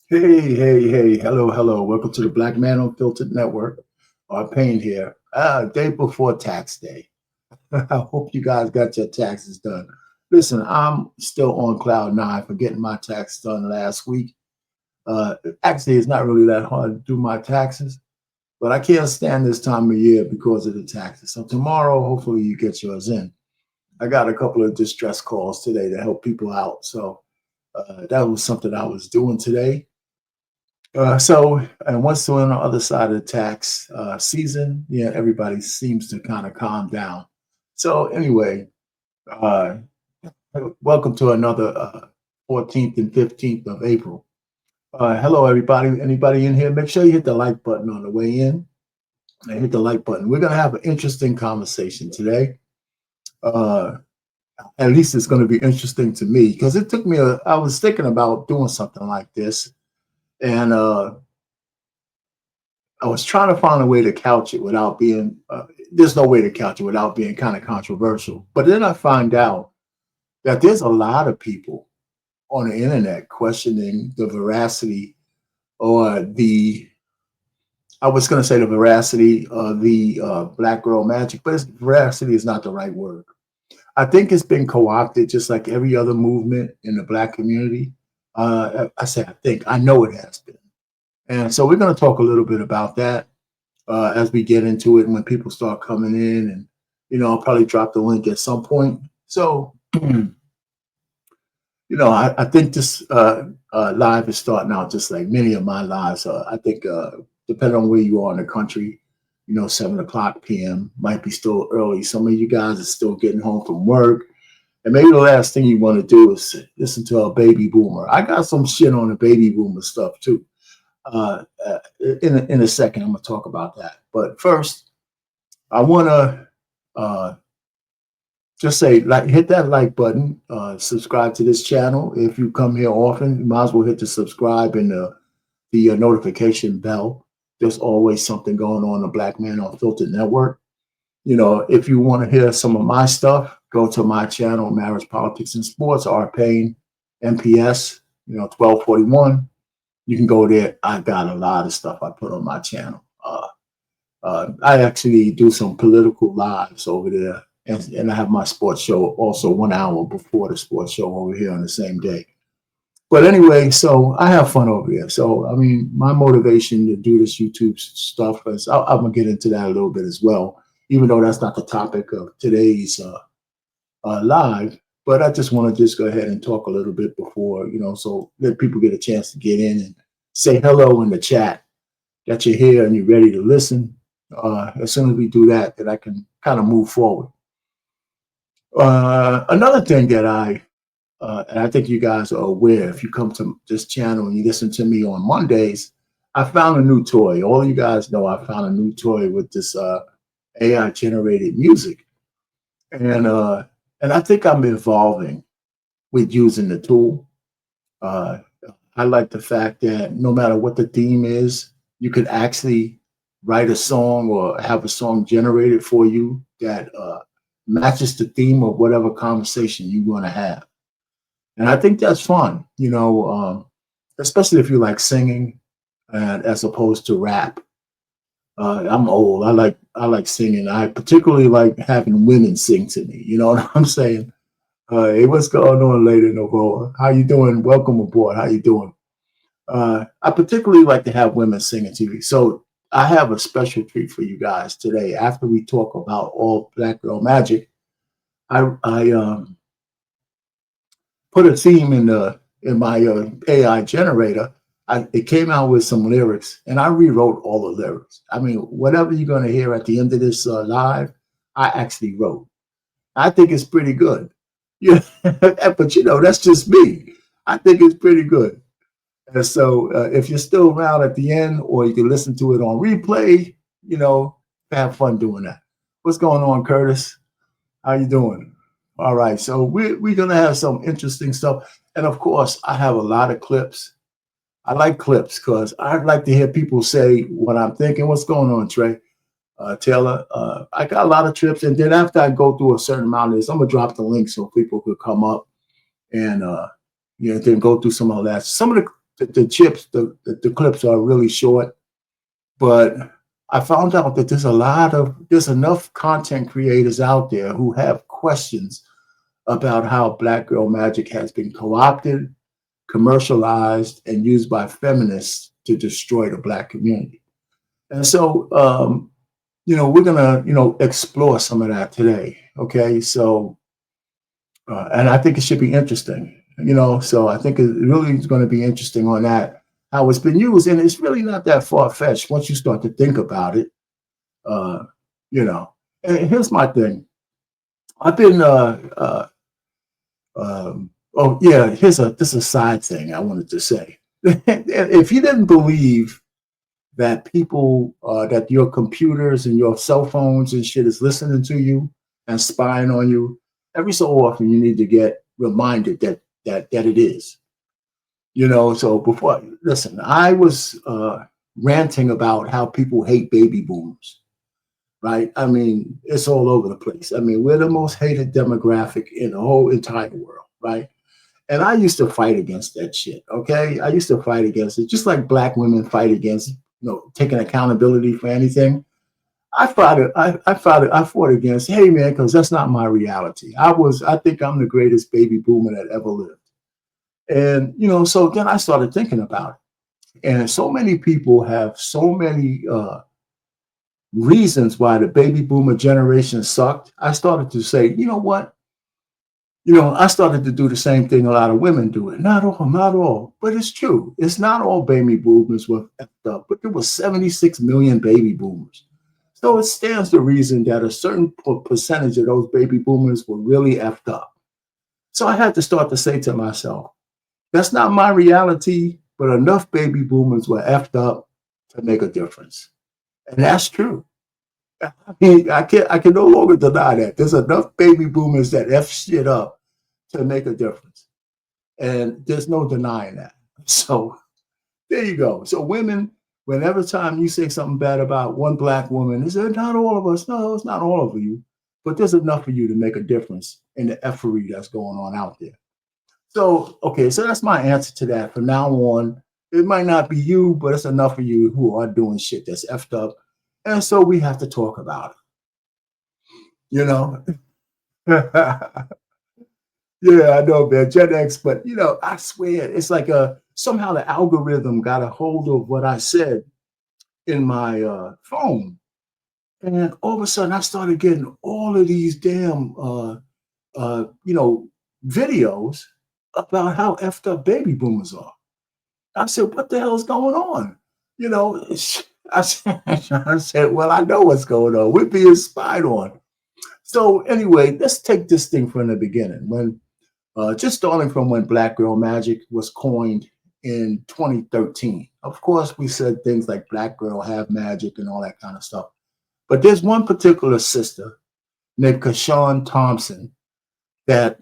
Hey, hello, hello. Welcome to the Black Man Unfiltered Network. Payne here. Day before tax day. I hope you guys got your taxes done. Listen, I'm still on cloud nine for getting my taxes done last week. Actually, it's not really that hard to do my taxes, but I can't stand this time of year because of the taxes. So tomorrow, hopefully, you get yours in. I got a couple of distress calls today to help people out. So that was something I was doing today. And once we're on the other side of the tax season, yeah, everybody seems to kind of calm down. So anyway, uh, welcome to another 14th and 15th of April. Hello, everybody. Anybody in here? Make sure you hit the like button on the way in and hit the like button. We're going to have an interesting conversation today. Uh, at least it's going to be interesting to me because it took me I was thinking about doing something like this. And I was trying to find a way to couch it without being. There's no way to couch it without being kind of controversial. But then I find out that there's a lot of people on the internet questioning the veracity or the. I was going to say the veracity of the Black Girl Magic, but veracity is not the right word. I think it's been co-opted just like every other movement in the Black community. I say I think I know it has been, and so we're going to talk a little bit about that as we get into it and when people start coming in. And, I'll probably drop the link at some point. So, I think this live is starting out just like many of my lives. I think, depending on where you are in the country, 7 o'clock p.m. might be still early. Some of you guys are still getting home from work. And maybe the last thing you want to do is listen to a baby boomer. I got some shit on the baby boomer stuff too. In a second, I'm going to talk about that. But first, I want to just say, like, hit that like button, subscribe to this channel. If you come here often, you might as well hit the subscribe and the notification bell. There's always something going on the Black Man Unfiltered Network. If you want to hear some of my stuff, go to my channel, Marriage, Politics, and Sports, R. Payne, MPS, 1241. You can go there. I got a lot of stuff I put on my channel. I actually do some political lives over there, and I have my sports show also 1 hour before the sports show over here on the same day. But anyway, so I have fun over here. So I mean, my motivation to do this YouTube stuff is I'm gonna get into that a little bit as well, even though that's not the topic of today's live. But I just want to just go ahead and talk a little bit before, so that people get a chance to get in and say hello in the chat that you're here and you're ready to listen. As soon as we do that, then I can kind of move forward. Another thing that and I think you guys are aware, if you come to this channel and you listen to me on Mondays, I found a new toy. All you guys know I found a new toy with this AI generated music. And I think I'm evolving with using the tool. Uh, I like the fact that no matter what the theme is, you could actually write a song or have a song generated for you that matches the theme of whatever conversation you want to have. And I think that's fun, especially if you like singing and as opposed to rap. I'm old. I like singing. I particularly like having women sing to me. You know what I'm saying? Hey, what's going on, Lady Novoa? How you doing? Welcome aboard. How you doing? I particularly like to have women singing to me. So I have a special treat for you guys today. After we talk about all Black Girl Magic, I put a theme in my AI generator. It came out with some lyrics, and I rewrote all the lyrics. I mean, whatever you're going to hear at the end of this live, I actually wrote. I think it's pretty good. Yeah, but that's just me. I think it's pretty good. And so, if you're still around at the end, or you can listen to it on replay, have fun doing that. What's going on, Curtis? How you doing? All right, so we're gonna have some interesting stuff, and of course, I have a lot of clips. I like clips because I'd like to hear people say what I'm thinking. What's going on, Trey? Taylor? I got a lot of trips, and then after I go through a certain amount of this, I'm gonna drop the link so people could come up and then go through some of that. Some of the the clips are really short, but I found out that there's enough content creators out there who have questions about how Black Girl Magic has been co-opted, commercialized, and used by feminists to destroy the Black community. And so, we're gonna, explore some of that today. Okay, so, and I think it should be interesting. So I think it really is going to be interesting on that how it's been used, and it's really not that far fetched once you start to think about it. Uh, you know, and here's my thing. I've been oh yeah, this is a side thing I wanted to say. If you didn't believe that that your computers and your cell phones and shit is listening to you and spying on you, every so often you need to get reminded that it is. So before, listen, I was ranting about how people hate baby boomers, right? I mean, it's all over the place. I mean, we're the most hated demographic in the whole entire world, right? And I used to fight against that shit. Okay, I used to fight against it, just like Black women fight against, taking accountability for anything. I fought it. I fought it. I fought against. Hey, man, because that's not my reality. I think I'm the greatest baby boomer that ever lived. And so then I started thinking about it. And so many people have so many reasons why the baby boomer generation sucked. I started to say, you know what? I started to do the same thing a lot of women do. It not all, but it's true. It's not all baby boomers were effed up, but there were 76 million baby boomers. So it stands to reason that a certain percentage of those baby boomers were really effed up. So I had to start to say to myself, that's not my reality, but enough baby boomers were effed up to make a difference. And that's true. I mean, I can no longer deny that. There's enough baby boomers that F shit up to make a difference. And there's no denying that. So there you go. So women, whenever time you say something bad about one Black woman, it's not all of us. No, it's not all of you, but there's enough for you to make a difference in the effery that's going on out there. So, okay, so that's my answer to that. From now on, it might not be you, but it's enough of you who are doing shit that's effed up. And so we have to talk about it, you know? Yeah, I know, man. Gen X, but I swear it's like somehow the algorithm got a hold of what I said in my phone. And all of a sudden I started getting all of these damn videos about how effed up baby boomers are. I said, what the hell's going on? You know, I said, well, I know what's going on. We're being spied on. So anyway, let's take this thing from the beginning. When just starting from when Black Girl Magic was coined in 2013. Of course, we said things like Black Girl Have Magic and all that kind of stuff. But there's one particular sister named Kashawn Thompson that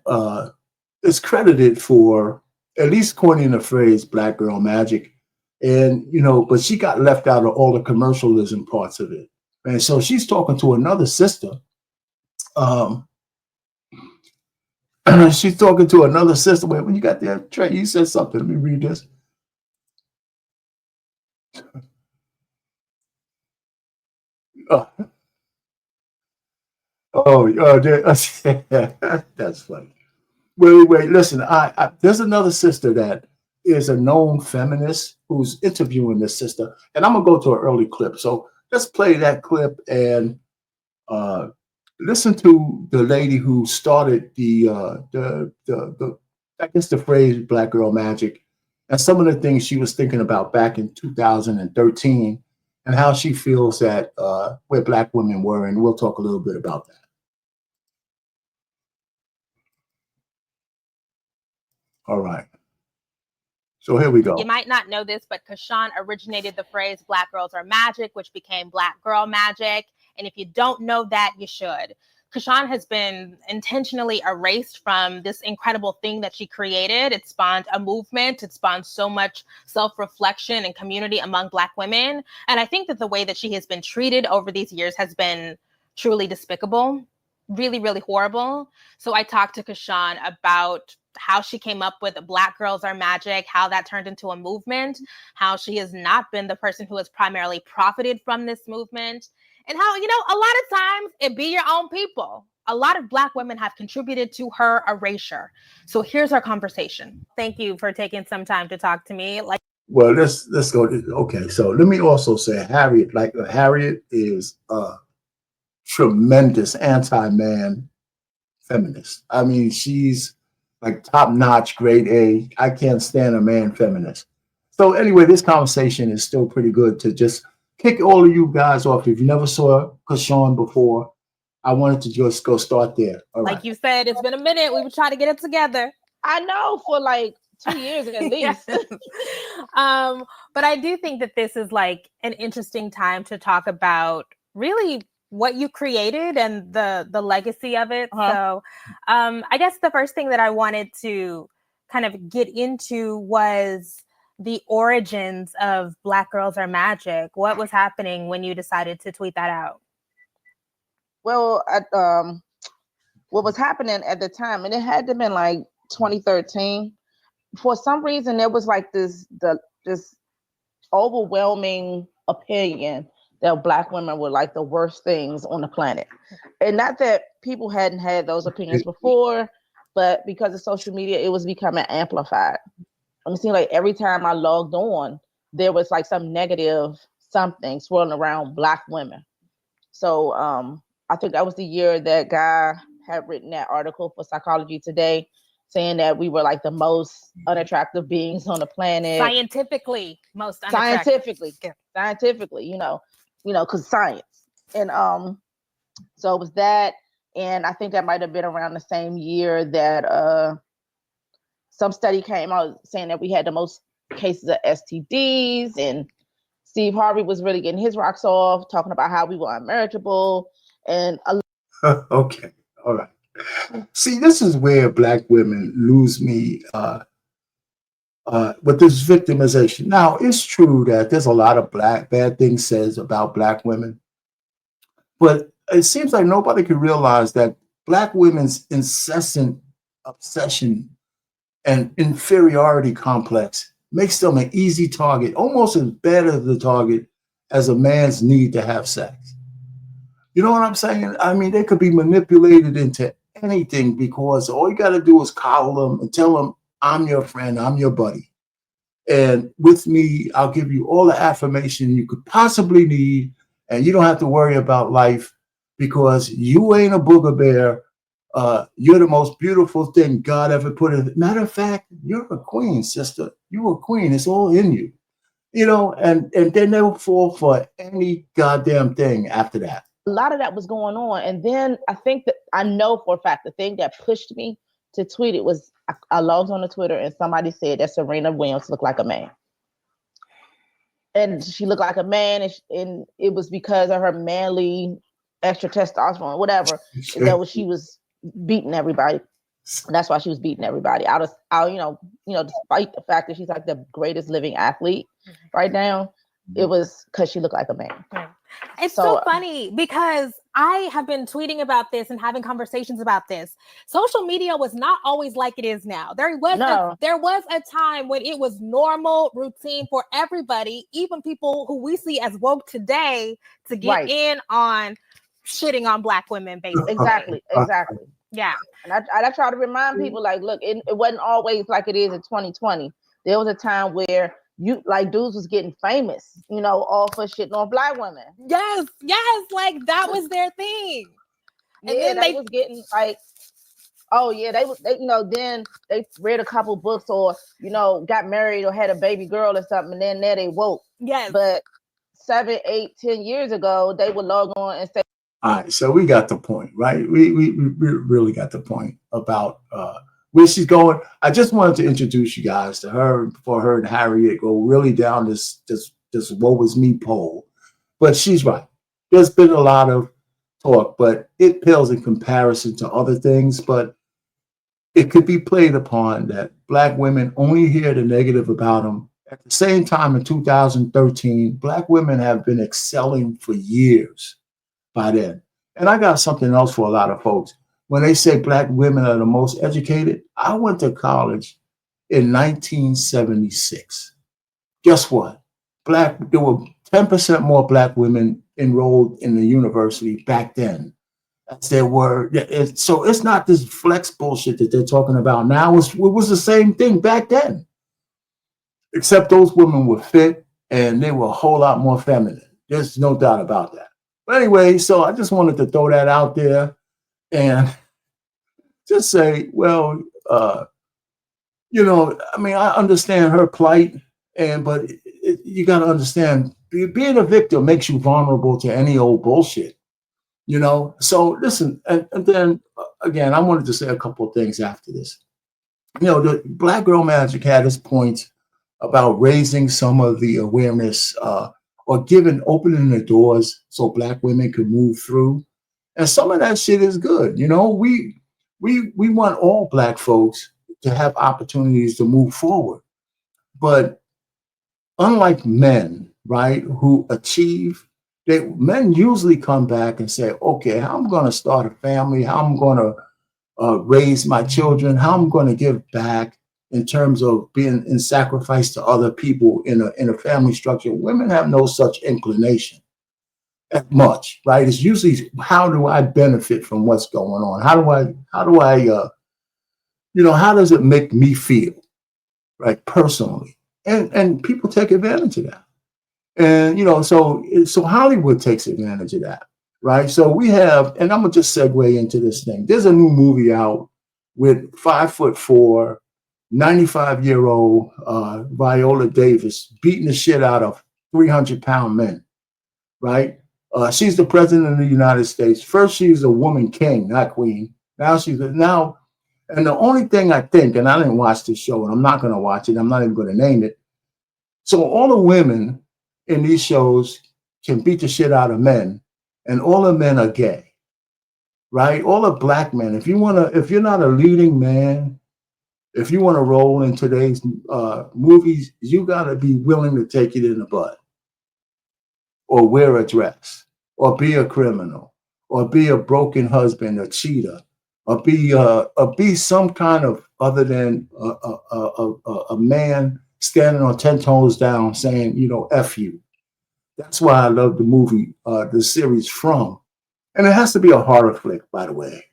is credited for at least coining the phrase Black Girl Magic. And, but she got left out of all the commercialism parts of it. And so she's talking to another sister. She's talking to another sister. Wait, when you got there, Trey, you said something. Let me read this. Oh, that's funny. Wait. Listen, there's another sister that is a known feminist who's interviewing this sister, and I'm gonna go to an early clip. So let's play that clip and listen to the lady who started the I guess the phrase Black Girl Magic and some of the things she was thinking about back in 2013 and how she feels that where Black women were, and we'll talk a little bit about that. All right. So here we go. You might not know this, but Kashawn originated the phrase Black girls are magic, which became Black Girl Magic. And if you don't know that, you should. Kashawn has been intentionally erased from this incredible thing that she created. It spawned a movement. It spawned so much self-reflection and community among Black women. And I think that the way that she has been treated over these years has been truly despicable, really, really horrible. So I talked to Kashawn about how she came up with Black Girls Are Magic, how that turned into a movement, how she has not been the person who has primarily profited from this movement, and how, you know, a lot of times it be your own people. A lot of Black women have contributed to her erasure. So here's our conversation. Thank you for taking some time to talk to me. Like, well, let's go. Okay, so let me also say Harriet. Like Harriet is a tremendous anti-man feminist. I mean, she's like top notch, grade A. I can't stand a man feminist. So anyway, this conversation is still pretty good to just kick all of you guys off. If you never saw Kashawn before, I wanted to just go start there. All right. Like you said, it's been a minute. We were trying to get it together. I know, for like 2 years at least. But I do think that this is like an interesting time to talk about really what you created and the legacy of it. So I guess the first thing that I wanted to kind of get into was the origins of Black Girls Are Magic. What was happening when you decided to tweet that out? Well, what was happening at the time, and it had to have been like 2013. For some reason, there was like this overwhelming opinion that Black women were like the worst things on the planet. And not that people hadn't had those opinions before, but because of social media, it was becoming amplified. It seemed like every time I logged on, there was like some negative something swirling around Black women. So I think that was the year that guy had written that article for Psychology Today, saying that we were like the most unattractive beings on the planet. Scientifically, most unattractive. Scientifically, you know, because science. And so it was that. And I think that might have been around the same year that some study came out saying that we had the most cases of STDs, and Steve Harvey was really getting his rocks off, talking about how we were unmarriageable. And okay, all right. See, this is where Black women lose me with this victimization. Now, it's true that there's a lot of bad things said about Black women, but it seems like nobody can realize that Black women's incessant obsession and inferiority complex makes them an easy target, almost as bad as the target as a man's need to have sex. You know what I'm saying? I mean, they could be manipulated into anything because all you got to do is coddle them and tell them, I'm your friend, I'm your buddy. And with me, I'll give you all the affirmation you could possibly need, and you don't have to worry about life because you ain't a booger bear. You're the most beautiful thing God ever put in. Matter of fact, you're a queen, sister. You're a queen. It's all in you. You know, and then they'll fall for any goddamn thing after that. A lot of that was going on. And then I think that I know for a fact the thing that pushed me to tweet it was I logged on to Twitter and somebody said that Serena Williams looked like a man. And she looked like a man, and it was because of her manly extra testosterone, whatever. That was, she was beating everybody. And that's why she was beating everybody out, despite the fact that she's like the greatest living athlete right now. It was because she looked like a man. It's so funny because I have been tweeting about this and having conversations about this. Social media was not always like it is now. There was a time when it was normal, routine for everybody, even people who we see as woke today, to get in on shitting on Black women, basically. Exactly. Yeah. And I try to remind people, like, look, it wasn't always like it is in 2020. There was a time where dudes was getting famous, all for shitting on Black women. Yes, like that was their thing. And then they was getting like, then they read a couple books or, got married or had a baby girl or something, and then there they woke. Yes. But 7, 8, 10 years ago, they would log on and say, all right, so we got the point, right? We really got the point about where she's going. I just wanted to introduce you guys to her before her and Harriet go really down this woe is me pole. But she's right. There's been a lot of talk, but it pales in comparison to other things. But it could be played upon that Black women only hear the negative about them. At the same time, in 2013, Black women have been excelling for years by then. And I got something else for a lot of folks. when they say black women are the most educated, I went to college in 1976. Guess what? There were 10% more black women enrolled in the university back then as there were. So it's not this flex bullshit that they're talking about now. It was the same thing back then, except those women were fit and they were a whole lot more feminine. There's no doubt about that. But anyway, so I just wanted to throw that out there and just say, well, I mean, I understand her plight, but you got to understand, being a victim makes you vulnerable to any old bullshit, So listen, and then again, I wanted to say a couple of things after this. The Black Girl Magic had its point about raising some of the awareness or opening the doors so black women could move through. And some of that shit is good. We want all black folks to have opportunities to move forward. But unlike men, right, who achieve, men usually come back and say, okay, how I'm going to start a family, how I'm going to raise my children, how I'm going to give back in terms of being in sacrifice to other people in a family structure. Women have no such inclination as much, right? It's usually, how do I benefit from what's going on? How does it make me feel, right, personally? And people take advantage of that. And, so Hollywood takes advantage of that, right? So we have, and I'm going to just segue into this thing. There's a new movie out with 5'4", 95-year-old Viola Davis beating the shit out of 300-pound men, right? She's the president of the United States. First, she's a woman king, not queen. And the only thing I think, and I didn't watch this show, and I'm not going to watch it, I'm not even going to name it. So all the women in these shows can beat the shit out of men, and all the men are gay, right? All the black men. If you're not a leading man, if you want to roll in today's movies, you got to be willing to take it in the butt, or wear a dress, or be a criminal, or be a broken husband, a cheater, or be some kind of, other than a man standing on 10 toes down saying, F you. That's why I love the movie, the series From. And it has to be a horror flick, by the way.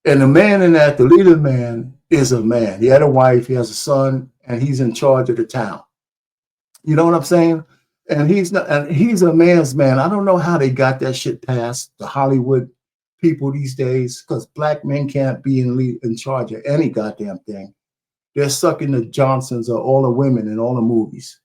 And the man in that, the leading man, is a man. He had a wife, he has a son, and he's in charge of the town. You know what I'm saying? And he's a man's man. I don't know how they got that shit past the Hollywood people these days, because black men can't be in charge of any goddamn thing. They're sucking the Johnsons or all the women in all the movies.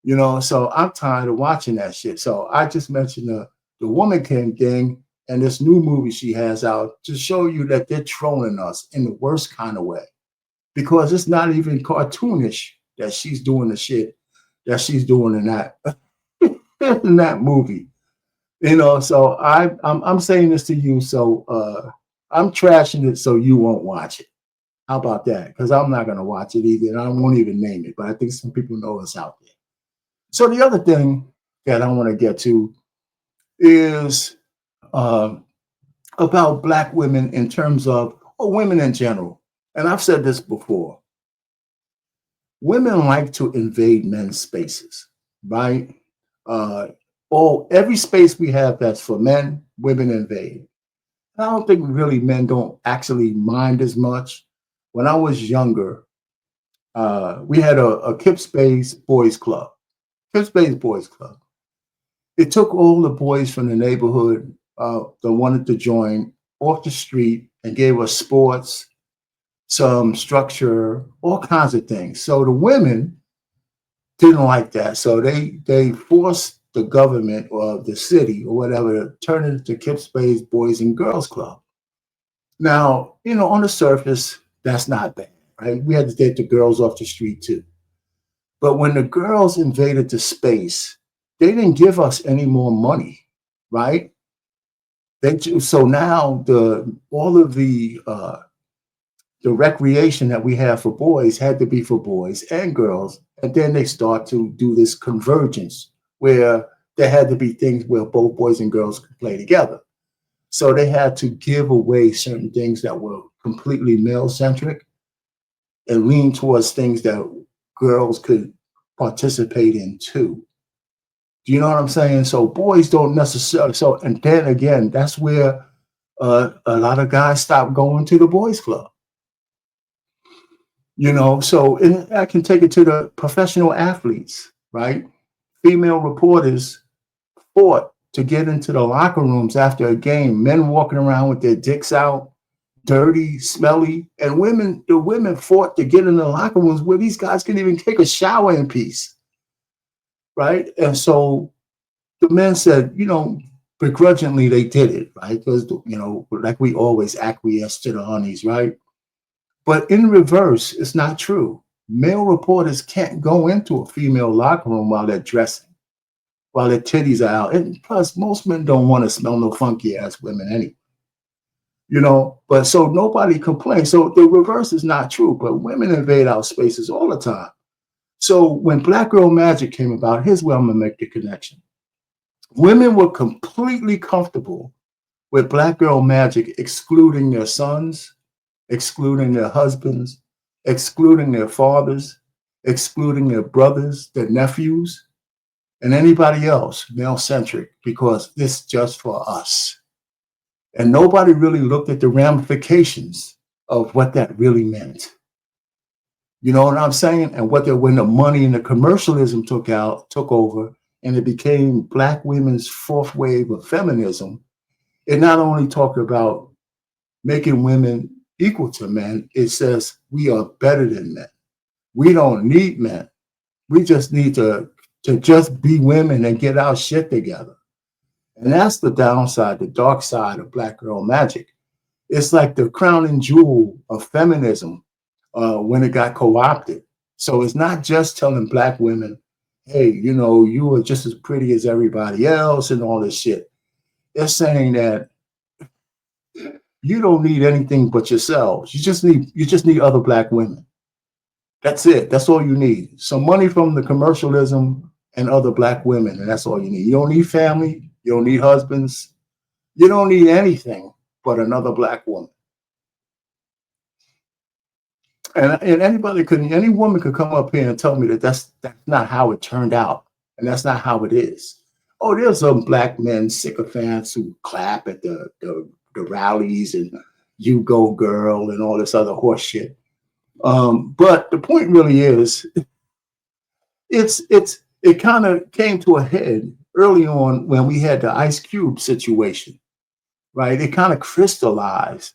So I'm tired of watching that shit. So I just mentioned the Woman King thing and this new movie she has out to show you that they're trolling us in the worst kind of way, because it's not even cartoonish that she's doing the shit that she's doing in that in that movie. So I'm saying this to you, so I'm trashing it so you won't watch it. How about that? Because I'm not going to watch it either, and I won't even name it, but I think some people know it's out there. So the other thing that I want to get to is about black women in terms of, or women in general. And I've said this before. Women like to invade men's spaces, right? Every space we have that's for men, women invade. I don't think really men don't actually mind as much. When I was younger, we had a Kip Spades Boys Club. Kip Spades Boys Club. It took all the boys from the neighborhood that wanted to join off the street and gave us sports, some structure, all kinds of things. So the women didn't like that. So they forced the government or the city or whatever to turn it into Kip Spades Boys and Girls Club. Now, on the surface, that's not bad, right? We had to take the girls off the street too. But when the girls invaded the space, they didn't give us any more money, right? So now all of the recreation that we have for boys had to be for boys and girls. And then they start to do this convergence where there had to be things where both boys and girls could play together. So they had to give away certain things that were completely male centric and lean towards things that girls could participate in too. Do you know what I'm saying? So boys don't necessarily. So and then again, that's where a lot of guys stop going to the boys' club. You know, so and I can take it to the professional athletes, right? Female reporters fought to get into the locker rooms after a game. Men walking around with their dicks out, dirty, smelly, and women. The women fought to get in the locker rooms where these guys can even take a shower in peace, right? And so the men said, you know, begrudgingly they did it, right? Because you know, like we always acquiesce to the honeys, right? But in reverse, it's not true. Male reporters can't go into a female locker room while they're dressing, while their titties are out. And plus, most men don't want to smell no funky ass women anyway. You know, but so nobody complains. So the reverse is not true, but women invade our spaces all the time. So when Black Girl Magic came about, here's where I'm gonna make the connection. Women were completely comfortable with Black Girl Magic excluding their sons, excluding their husbands, excluding their fathers, excluding their brothers, their nephews, and anybody else, male centric, because this just for us. And nobody really looked at the ramifications of what that really meant. You know what I'm saying? And what the when the money and the commercialism took over, and it became Black women's fourth wave of feminism, it not only talked about making women equal to men, it says we are better than men. We don't need men. We just need to just be women and get our shit together. And that's the downside, the dark side of Black Girl Magic. It's like the crowning jewel of feminism when it got co-opted. So it's not just telling Black women, hey, you know, you are just as pretty as everybody else and all this shit. It's saying that you don't need anything but yourselves. You just need other Black women. That's it. That's all you need. Some money from the commercialism and other Black women, and that's all you need. You don't need family. You don't need husbands. You don't need anything but another Black woman. And any woman could come up here and tell me that that's not how it turned out, and that's not how it is. Oh, there's some Black men sycophants who clap at the rallies and you go girl and all this other horse shit. But the point really is, it kind of came to a head early on when we had the Ice Cube situation, right? It kind of crystallized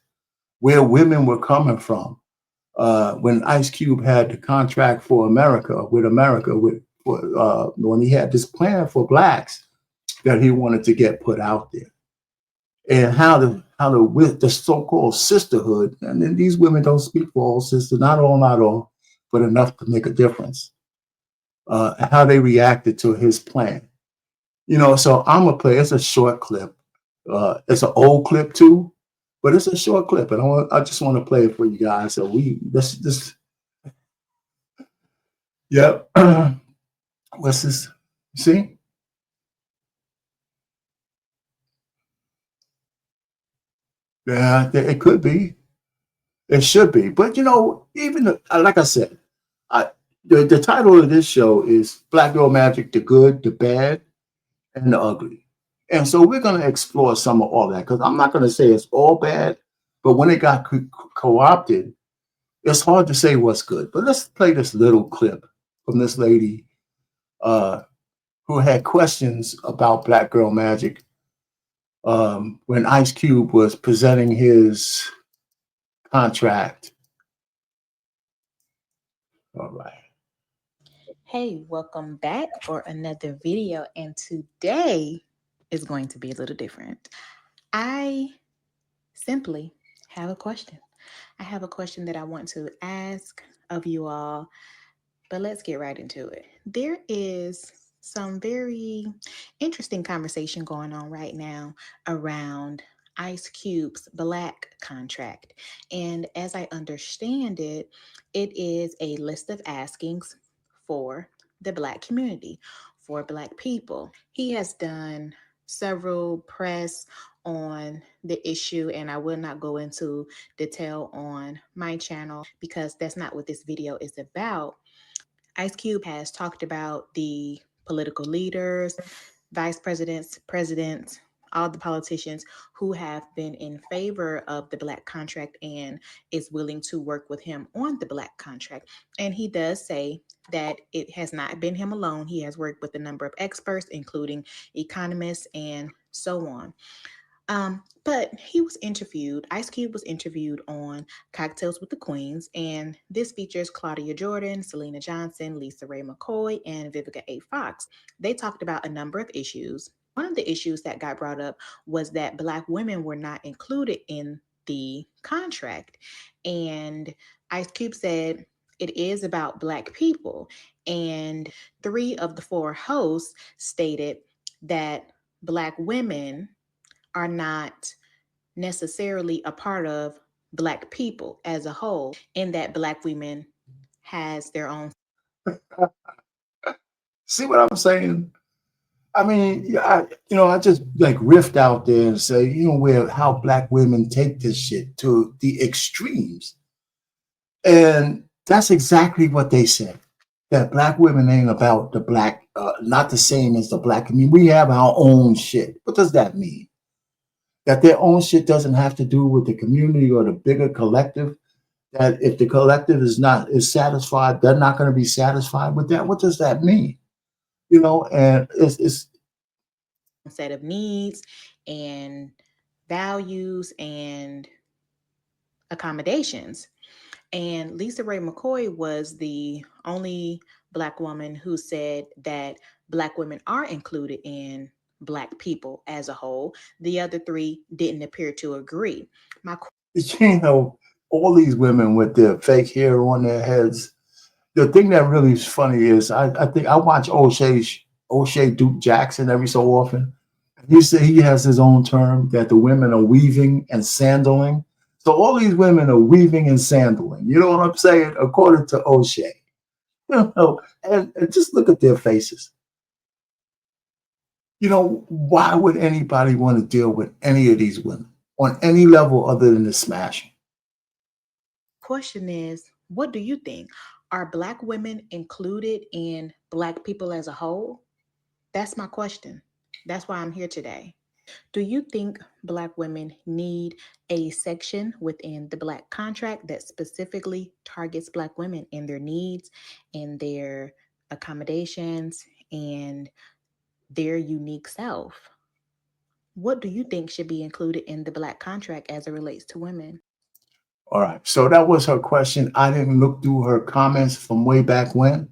where women were coming from when Ice Cube had the contract for America, when he had this plan for blacks that he wanted to get put out there, and how the with the so-called sisterhood, and then these women don't speak for all sisters, not all, but enough to make a difference. How they reacted to his plan, you know. So I'm gonna play. It's a short clip. It's an old clip too, but it's a short clip, and I just want to play it for you guys. So this yep. What's this? See? Yeah, it could be. It should be. But you know, like I said, I the title of this show is Black Girl Magic: The Good, the Bad, and the Ugly. And so we're going to explore some of all that because I'm not going to say it's all bad, but when it got co-opted, it's hard to say what's good. But let's play this little clip from this lady uh, who had questions about Black Girl Magic when Ice Cube was presenting his contract. All right. Hey, welcome back for another video. And today is going to be a little different. I simply have a question. I have a question that I want to ask of you all, but let's get right into it. There is some very interesting conversation going on right now around Ice Cube's Black contract. And as I understand it, it is a list of askings for the Black community, for Black people. He has done several press on the issue, and I will not go into detail on my channel because that's not what this video is about. Ice Cube has talked about the political leaders, vice presidents, all the politicians who have been in favor of the Black contract and is willing to work with him on the Black contract. And he does say that it has not been him alone. He has worked with a number of experts, including economists and so on. But he was interviewed, Ice Cube was interviewed on Cocktails with the Queens, and this features Claudia Jordan, Selena Johnson, Lisa Ray McCoy, and Vivica A. Fox. They talked about a number of issues. One of the issues that got brought up was that Black women were not included in the contract. And Ice Cube said, it is about Black people. And 3 of the 4 hosts stated that Black women are not necessarily a part of Black people as a whole, in that Black women has their own. See what I'm saying? I mean, yeah, I just like riffed out there and say, where how Black women take this shit to the extremes. And that's exactly what they said. That Black women ain't about the Black, not the same as the Black. I mean, we have our own shit. What does that mean? That their own shit doesn't have to do with the community or the bigger collective. That if the collective is satisfied, they're not going to be satisfied with that. What does that mean? And it's set of needs and values and accommodations. And Lisa Ray McCoy was the only Black woman who said that Black women are included in Black people as a whole. The other 3 didn't appear to agree. All these women with their fake hair on their heads. The thing that really is funny is I think I watch O'Shea Duke Jackson every so often. He said he has his own term that the women are weaving and sandaling. So all these women are weaving and sandaling. You know what I'm saying? According to O'Shea. And just look at their faces. Why would anybody want to deal with any of these women on any level other than the smashing? Question is, what do you think? Are Black women included in Black people as a whole? That's my question. That's why I'm here today. Do you think Black women need a section within the Black contract that specifically targets Black women and their needs and their accommodations and their unique self? What do you think should be included in the Black contract as it relates to women? All right. So that was her question. I didn't look through her comments from way back when.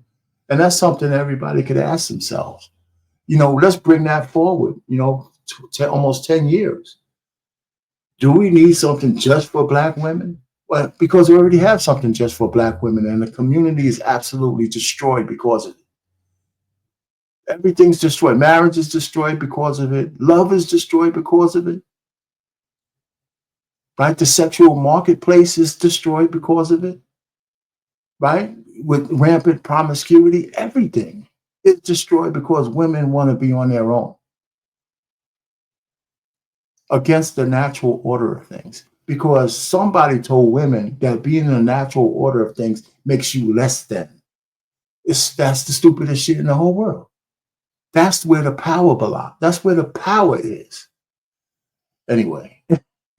And that's something everybody could ask themselves. Let's bring that forward, to almost 10 years. Do we need something just for Black women? Well, because we already have something just for Black women, and the community is absolutely destroyed because of it. Everything's destroyed. Marriage is destroyed because of it. Love is destroyed because of it. Right? The sexual marketplace is destroyed because of it. Right? With rampant promiscuity, everything is destroyed because women want to be on their own. Against the natural order of things. Because somebody told women that being in the natural order of things makes you less than. That's the stupidest shit in the whole world. That's where the power belongs. That's where the power is. Anyway.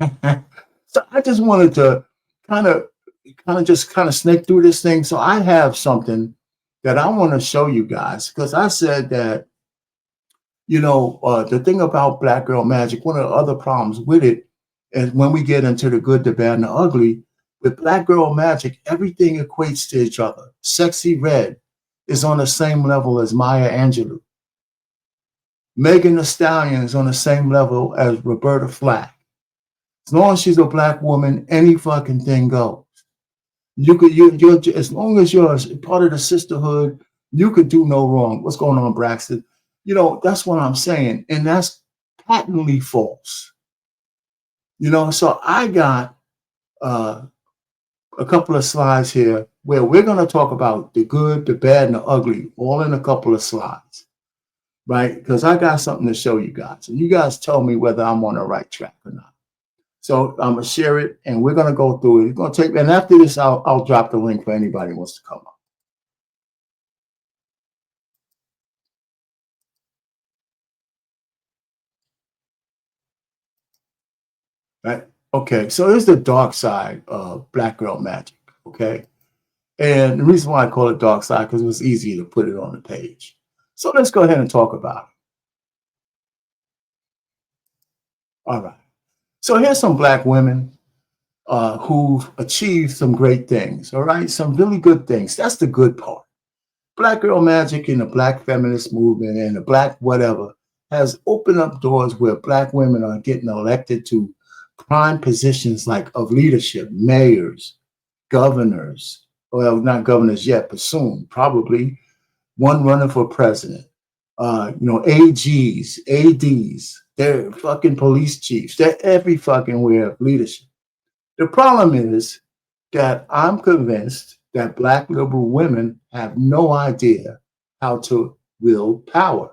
So I just wanted to kind of snake through this thing. So I have something that I want to show you guys, because I said that, the thing about Black Girl Magic, one of the other problems with it is when we get into the good, the bad, and the ugly, with Black Girl Magic, everything equates to each other. Sexy Red is on the same level as Maya Angelou. Megan Thee Stallion is on the same level as Roberta Flack. As long as she's a Black woman, any fucking thing goes. You're as long as you're part of the sisterhood, you could do no wrong. What's going on, Braxton? That's what I'm saying. And that's patently false. So I got a couple of slides here where we're going to talk about the good, the bad, and the ugly, all in a couple of slides. right? Because I got something to show you guys, and you guys tell me whether I'm on the right track or not. So I'm gonna share it, and we're gonna go through it. It's gonna take, and after this, I'll drop the link for anybody who wants to come up. Right? Okay, so here's the dark side of Black Girl Magic. Okay, and the reason why I call it dark side because it was easy to put it on the page. So let's go ahead and talk about it. All right. So here's some Black women who've achieved some great things. All right, some really good things. That's the good part. Black Girl Magic and the Black feminist movement and the Black whatever has opened up doors where Black women are getting elected to prime positions like of leadership, mayors, governors. Well, not governors yet, but soon, probably one running for president. AGs, ADs, they're fucking police chiefs. They're every fucking way of leadership. The problem is that I'm convinced that Black liberal women have no idea how to wield power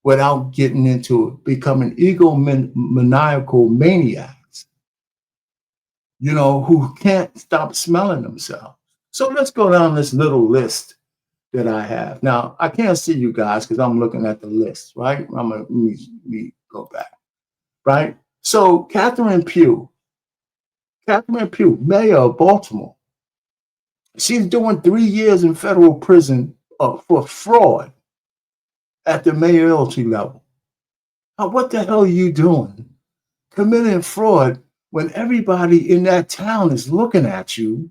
without getting into becoming egomaniacal maniacs, who can't stop smelling themselves. So let's go down this little list that I have. Now, I can't see you guys because I'm looking at the list, right? Let me go back, right? So Catherine Pugh, mayor of Baltimore, she's doing 3 years in federal prison for fraud at the mayoralty level. Now, what the hell are you doing? Committing fraud when everybody in that town is looking at you.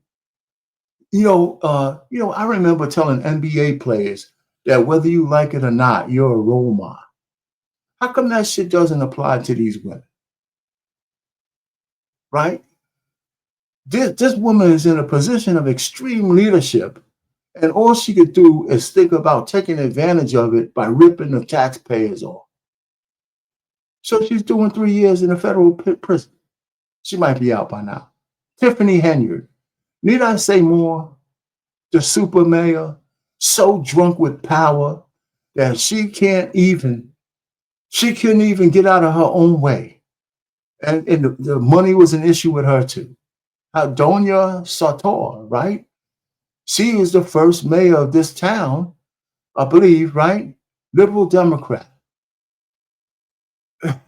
I remember telling NBA players that whether you like it or not, you're a role model. How come that shit doesn't apply to these women? Right? This woman is in a position of extreme leadership, and all she could do is think about taking advantage of it by ripping the taxpayers off. So she's doing 3 years in a federal prison. She might be out by now. Tiffany Henyard. Need I say more? The super mayor, so drunk with power that she couldn't even get out of her own way. And the money was an issue with her too. Donia Sartor, right? She was the first mayor of this town, I believe, right? Liberal Democrat.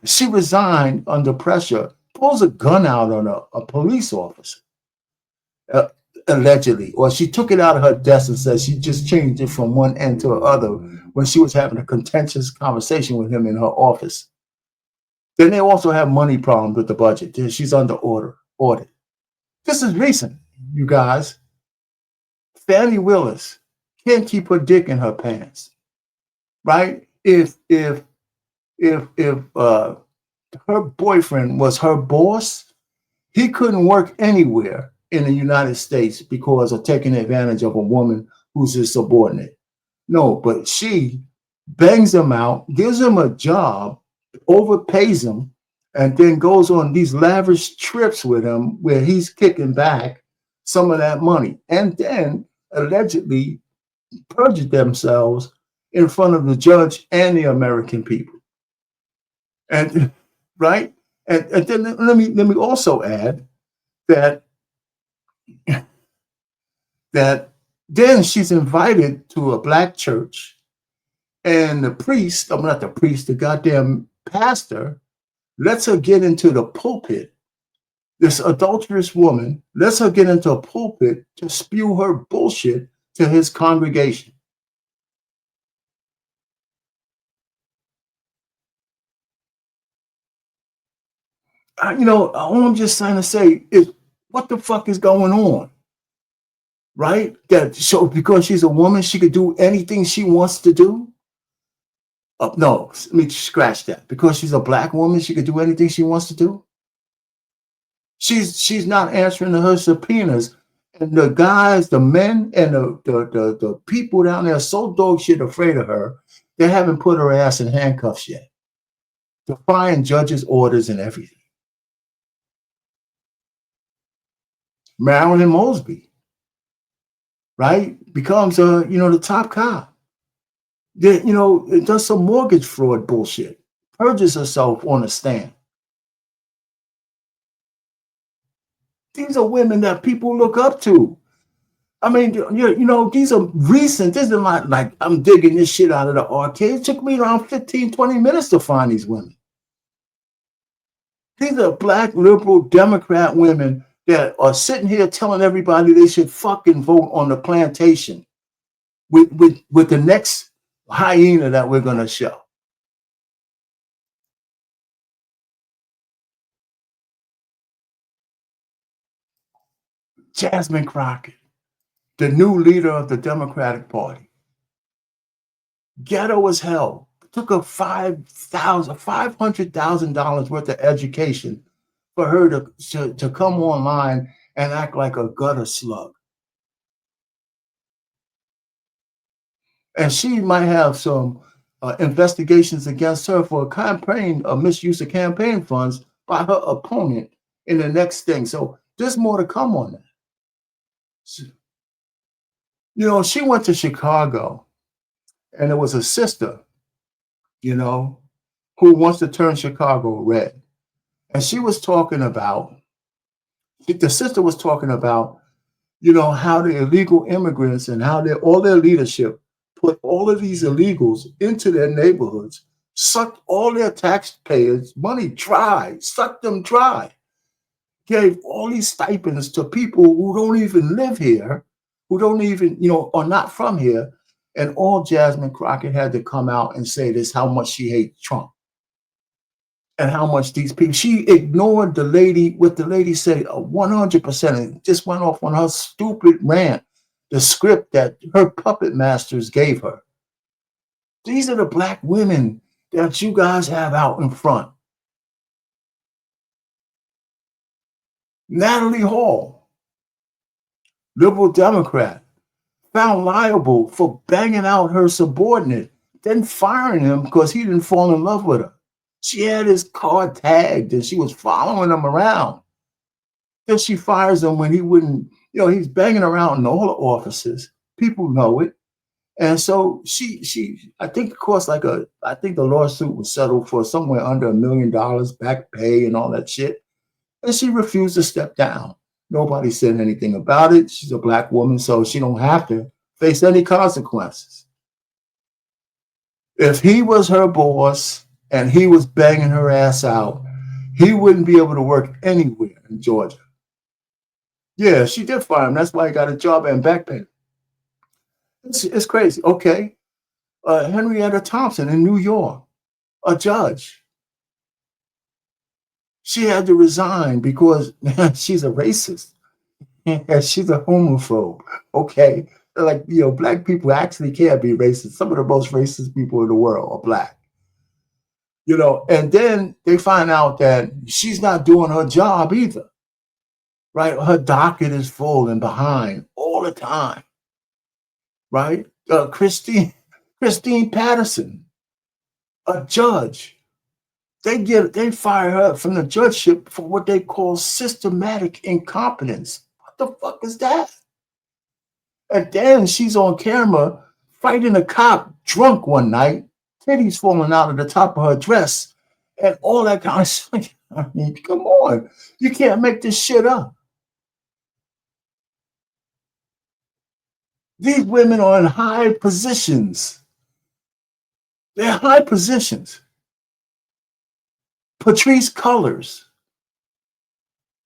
She resigned under pressure, pulls a gun out on a police officer, allegedly, or she took it out of her desk and said she just changed it from one end to the other when she was having a contentious conversation with him in her office. Then they also have money problems with the budget. She's under audit. This is recent, you guys. Fannie Willis can't keep her dick in her pants, right? If her boyfriend was her boss, he couldn't work anywhere in the United States because of taking advantage of a woman who's his subordinate. No, but she bangs him out, gives him a job, overpays him, and then goes on these lavish trips with him where he's kicking back some of that money, and then allegedly perjured themselves in front of the judge and the American people. And right, and then let me also add that then she's invited to a Black church, and the goddamn pastor lets her get into the pulpit. This adulterous woman lets her get into a pulpit to spew her bullshit to his congregation. All I'm just trying to say is, what the fuck is going on? Right? So because she's a woman, she could do anything she wants to do? No, let me scratch that. Because she's a Black woman, she could do anything she wants to do? She's not answering to her subpoenas. And the guys, the men, and the people down there are so dog shit afraid of her, they haven't put her ass in handcuffs yet. Defying judges' orders and everything. Marilyn Mosby, right, becomes the top cop. It does some mortgage fraud bullshit, purges herself on a stand. These are women that people look up to. I mean, these are recent. This is not like I'm digging this shit out of the arcade. It took me around 15, 20 minutes to find these women. These are Black liberal Democrat women that are sitting here telling everybody they should fucking vote on the plantation with the next hyena that we're going to show. Jasmine Crockett, the new leader of the Democratic Party. Ghetto as hell. Took a $500,000 worth of education for her to come online and act like a gutter slug. And she might have some investigations against her for a misuse of campaign funds by her opponent in the next thing. So there's more to come on that. She went to Chicago, and there was a sister, who wants to turn Chicago red. And the sister was talking about, how the illegal immigrants and how all their leadership put all of these illegals into their neighborhoods, sucked all their taxpayers' money dry, sucked them dry, gave all these stipends to people who don't even live here, who don't even, are not from here. And all Jasmine Crockett had to come out and say this, how much she hates Trump. And how much these people, she ignored what the lady said 100%, and just went off on her stupid rant, the script that her puppet masters gave her. These are the Black women that you guys have out in front. Natalie Hall, liberal Democrat, found liable for banging out her subordinate, then firing him because he didn't fall in love with her. She had his car tagged and she was following him around. Then she fires him when he wouldn't, he's banging around in all the offices. People know it. And so I think it cost I think the lawsuit was settled for somewhere under $1 million, back pay and all that shit. And she refused to step down. Nobody said anything about it. She's a Black woman, so she don't have to face any consequences. If he was her boss and he was banging her ass out, he wouldn't be able to work anywhere in Georgia. Yeah, she did fire him. That's why he got a job and back pay. It's crazy. Okay. Henrietta Thompson in New York, a judge. She had to resign because she's a racist. She's a homophobe. Okay. Like, Black people actually can't be racist. Some of the most racist people in the world are Black. And then they find out that she's not doing her job either. Right? Her docket is full and behind all the time. Right? Christine Patterson, a judge. They fire her from the judgeship for what they call systematic incompetence. What the fuck is that? And then she's on camera fighting a cop drunk one night, titties falling out of the top of her dress, and all that kind of shit. I mean, come on. You can't make this shit up. These women are in high positions. They're high positions. Patrisse Cullors,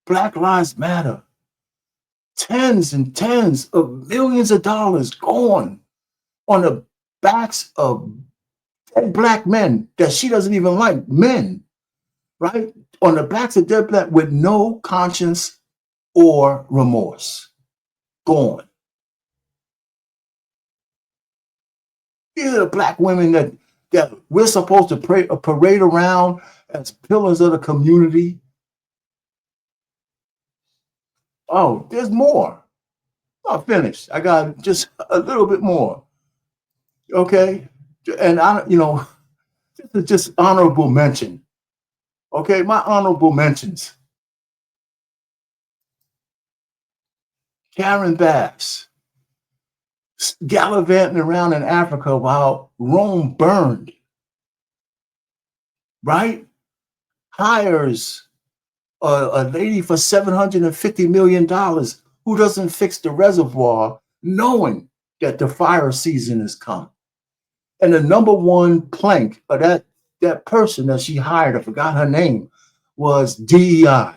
Black Lives Matter. Tens and tens of millions of dollars gone on the backs of dead Black men that she doesn't even like, men, right? On the backs of dead Black with no conscience or remorse. Gone. These are the Black women that we're supposed to parade around as pillars of the community. Oh, there's more. I'm finished. I got just a little bit more. Okay. And this is just honorable mention. Okay. My honorable mentions. Karen Bass, gallivanting around in Africa while Rome burned, right? Hires a lady for $750 million who doesn't fix the reservoir, knowing that the fire season is coming. And the number one plank of that person that she hired, I forgot her name, was DEI,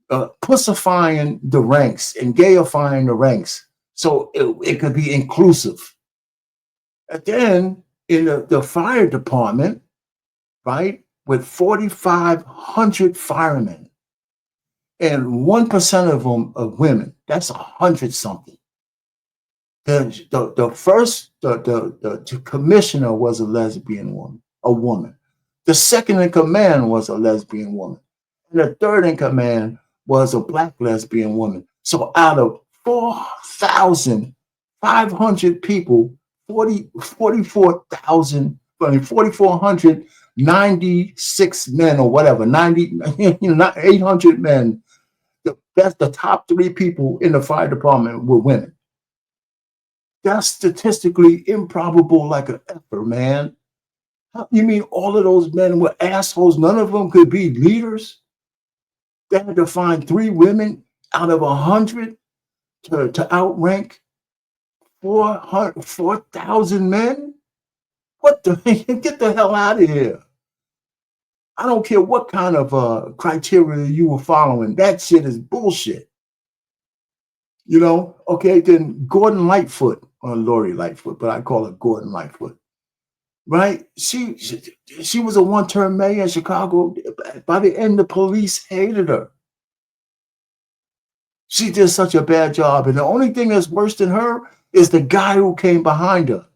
pussifying the ranks and gayifying the ranks so it could be inclusive. And then in the fire department, right, with 4,500 firemen, and 1% of them are women. That's 100 something. The first commissioner was a lesbian woman, a woman. The second in command was a lesbian woman. And the third in command was a black lesbian woman. So out of 4,500 people, 4,496 men or whatever, 800 men. That's the top 3 people in the fire department were women. That's statistically improbable like an effort, man. You mean all of those men were assholes? None of them could be leaders? They had to find 3 women out of 100 to outrank 4,000 men? What the get the hell out of here. I don't care what kind of criteria you were following. That shit is bullshit. You know? Okay, then Gordon Lightfoot, or Lori Lightfoot, but I call her Gordon Lightfoot. Right? She was a one-term mayor in Chicago. By the end, the police hated her. She did such a bad job. And the only thing that's worse than her is the guy who came behind her.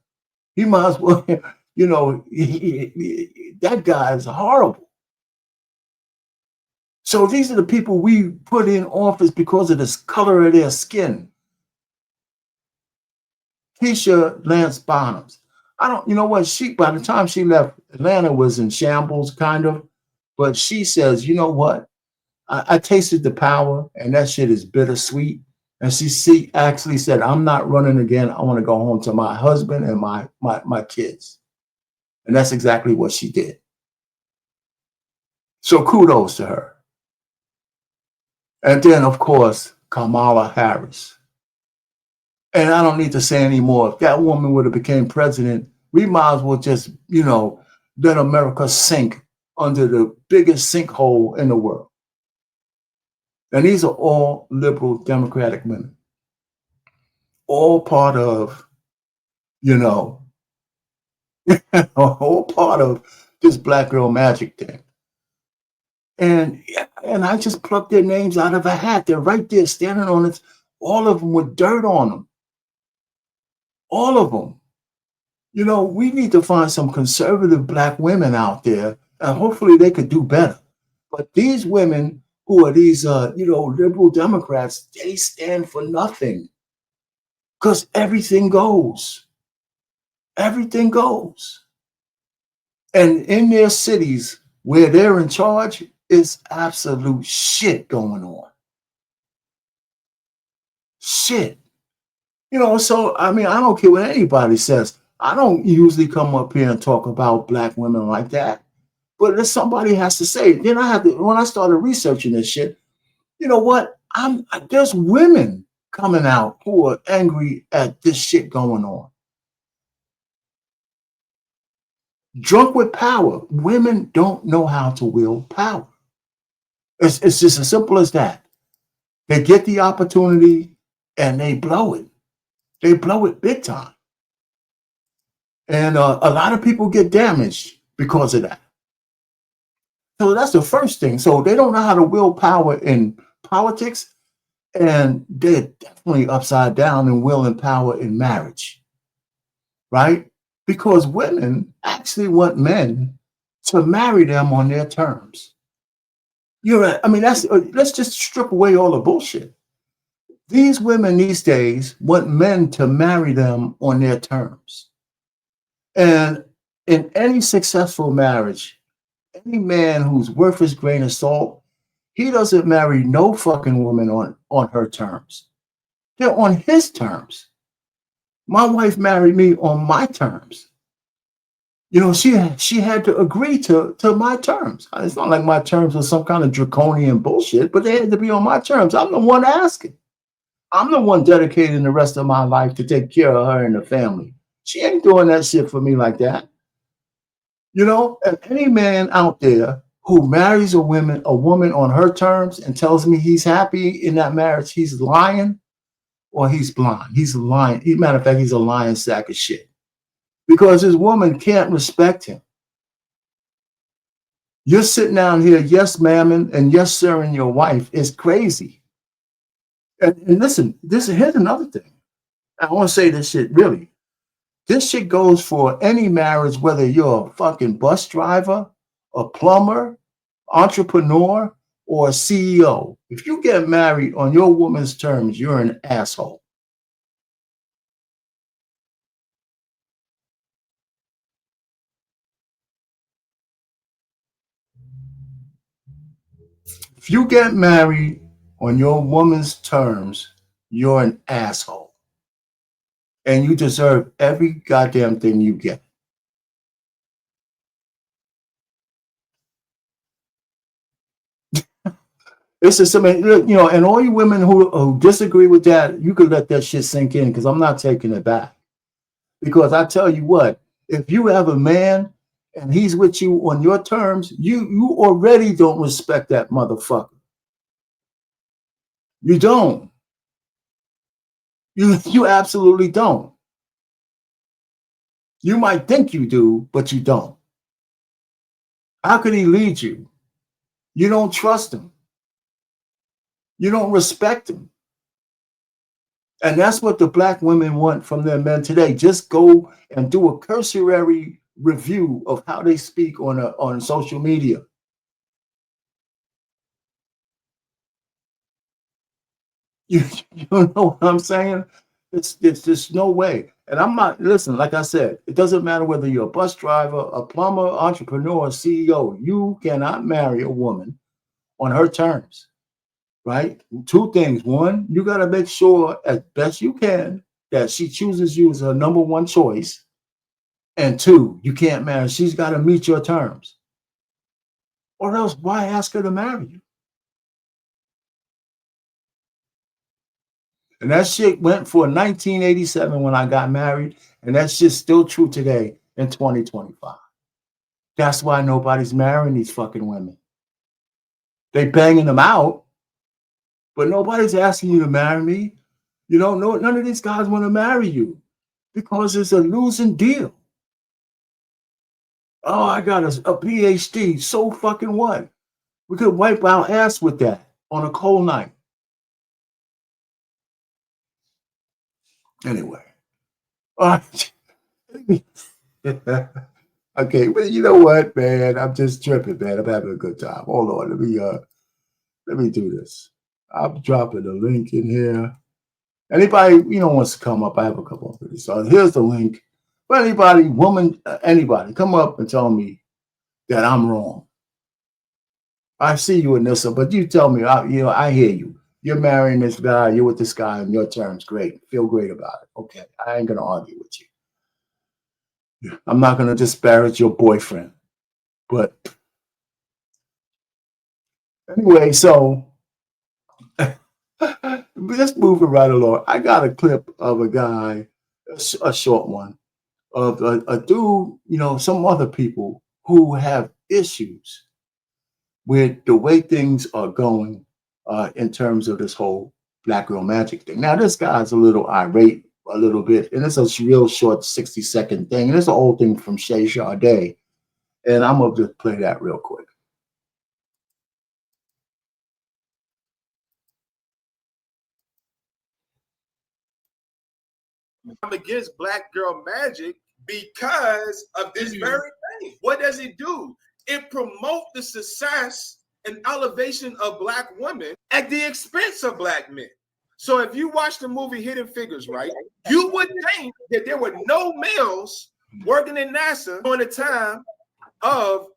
He might as well, you know, that guy is horrible. So these are the people we put in office because of the color of their skin. Keisha Lance Bottoms. You know what? By the time she left, Atlanta was in shambles, kind of. But she says, you know what? I tasted the power, and that shit is bittersweet. And she actually said, I'm not running again. I want to go home to my husband and my kids. And that's exactly what she did. So kudos to her. And then, of course, Kamala Harris. And I don't need to say any more. If that woman would have became president, we might as well just, you know, let America sink under the biggest sinkhole in the world. And these are all liberal Democratic women. All part of, you know, all part of this Black Girl Magic thing. And I just plucked their names out of a hat. They're right there standing on it. All of them with dirt on them. All of them. You know, we need to find some conservative Black women out there, and hopefully they could do better. But these women who are these, you know, liberal Democrats, they stand for nothing. Because everything goes. Everything goes. And in their cities where they're in charge, is absolute shit going on. Shit. You know, so, I mean, I don't care what anybody says. I don't usually come up here and talk about Black women like that. But if somebody has to say it, then I have to, when I started researching this shit, you know what? There's women coming out who are angry at this shit going on. Drunk with power. Women don't know how to wield power. It's just as simple as that. They get the opportunity and they blow it. They blow it big time. And a lot of people get damaged because of that. So that's the first thing. So they don't know how to wield power in politics, and they're definitely upside down in wielding power in marriage, right? Because women actually want men to marry them on their terms. You're right. I mean, let's just strip away all the bullshit. These women these days want men to marry them on their terms. And in any successful marriage, any man who's worth his grain of salt, he doesn't marry no fucking woman on her terms. They're on his terms. My wife married me on my terms. You know, she had to agree to my terms. It's not like my terms are some kind of draconian bullshit, but they had to be on my terms. I'm the one asking. I'm the one dedicating the rest of my life to take care of her and the family. She ain't doing that shit for me like that. You know, and any man out there who marries a woman on her terms and tells me he's happy in that marriage, he's lying or he's blind. He's lying. Matter of fact, he's a lying sack of shit. Because his woman can't respect him. You're sitting down here, yes, ma'am, and yes, sir, and your wife is crazy. And listen, here's another thing. I want to say this shit really. This shit goes for any marriage, whether you're a fucking bus driver, a plumber, entrepreneur, or a CEO. If you get married on your woman's terms, you're an asshole. If you get married on your woman's terms, you're an asshole. And you deserve every goddamn thing you get. It's just, I mean, you know, and all you women who disagree with that, you could let that shit sink in because I'm not taking it back. Because I tell you what, if you have a man and he's with you on your terms, you already don't respect that motherfucker. You don't. You absolutely don't. You might think you do, but you don't. How could he lead you? You don't trust him. You don't respect him. And that's what the black women want from their men today. Just go and do a cursory review of how they speak on social media. You know what I'm saying? It's just no way. And I'm not, listen, like I said, it doesn't matter whether you're a bus driver, a plumber, entrepreneur, CEO. You cannot marry a woman on her terms. Right? Two things. One, you got to make sure as best you can that she chooses you as her number one choice. And two, you can't marry. She's got to meet your terms. Or else, why ask her to marry you? And that shit went for 1987 when I got married. And that shit's still true today in 2025. That's why nobody's marrying these fucking women. They banging them out. But nobody's asking you to marry me. You know, none of these guys want to marry you because it's a losing deal. Oh, I got a PhD. So fucking what? We could wipe our ass with that on a cold night. Anyway. All right. Okay, well, you know what, man? I'm just tripping, man. I'm having a good time. Hold on. Let me do this. I'm dropping the link in here. Anybody, wants to come up, I have a couple of these. So here's the link. For anybody, woman, anybody, come up and tell me that I'm wrong. I see you, Anissa, but you tell me, I hear you. You're marrying this guy, you're with this guy on your terms. Great. Feel great about it. Okay. I ain't going to argue with you. I'm not going to disparage your boyfriend. But anyway, so just moving right along. I got a clip of a guy, a short one, of a dude, some other people who have issues with the way things are going in terms of this whole Black Girl Magic thing. Now, this guy's a little irate a little bit, and it's a real short 60-second thing. And it's an old thing from Shay Sade. And I'm going to just play that real quick. I'm against Black Girl Magic because of this very thing. What does it do? It promotes the success and elevation of Black women at the expense of Black men. So if you watch the movie Hidden Figures, right, you would think that there were no males working in NASA during the time of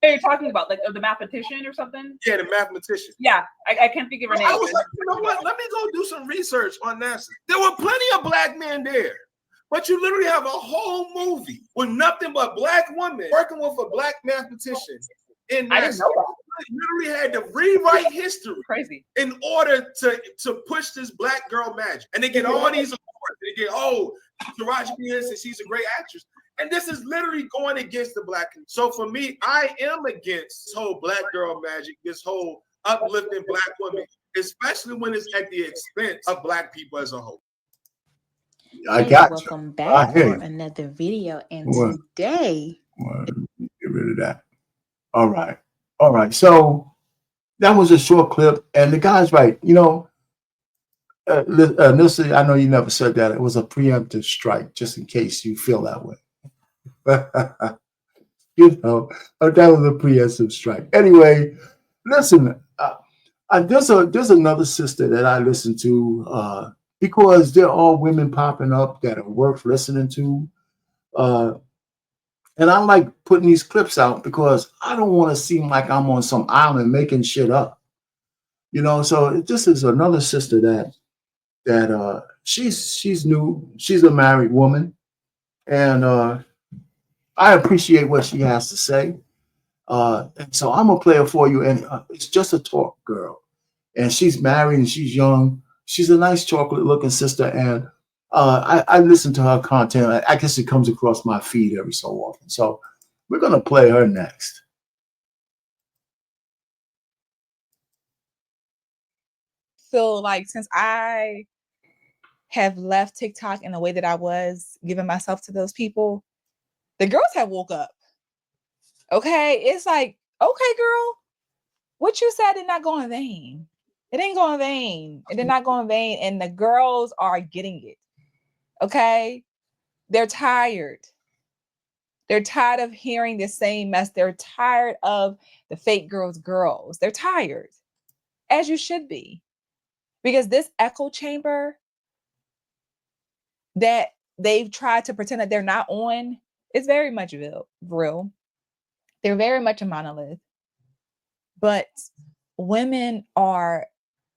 You're talking about like the mathematician or something? Yeah, the mathematician. Yeah, I can't think of her name. I was like, you know what? Let me go do some research on NASA. There were plenty of Black men there. But you literally have a whole movie with nothing but black women working with a black mathematician. And I didn't know that. literally had to rewrite history Crazy. in order to push this black girl magic. And they get all these awards. They get, Taraji P. Henson, she's a great actress. And this is literally going against the black community. So for me, I am against this whole black girl magic, this whole uplifting black women, especially when it's at the expense of black people as a whole. I Hey, got you. welcome I back hear for you. another video. And Well, today, well, get rid of that. All right. All right. So that was a short clip. And the guy's right. You know, Nilsa, I know you never said that. It was a preemptive strike, just in case you feel that way. You know, that was a preemptive strike. Anyway, listen, there's another sister that I listen to because they're all women popping up that are worth listening to. And I like putting these clips out because I don't want to seem like I'm on some island making shit up. You know, so this is another sister that she's new. She's a married woman, and I appreciate what she has to say. And so I'm gonna play it for you. And it's just a talk girl, and she's married and she's young. She's a nice chocolate-looking sister, and I listen to her content. I guess it comes across my feed every so often. So we're gonna play her next. So like since I have left TikTok in the way that I was giving myself to those people, the girls have woke up. Okay. It's like, okay, girl, what you said did not go in vain. It ain't going in vain. It did not go in vain. And the girls are getting it. Okay. They're tired. They're tired of hearing the same mess. They're tired of the fake girls. They're tired, as you should be. Because this echo chamber that they've tried to pretend that they're not on is very much real. They're very much a monolith. But women are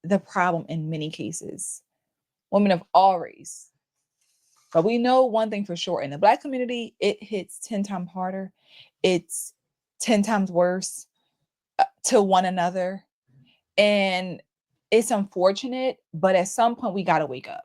the problem in many cases. Women of all race. But we know one thing for sure. In the Black community, it hits 10 times harder. It's 10 times worse to one another. And it's unfortunate, but at some point we got to wake up.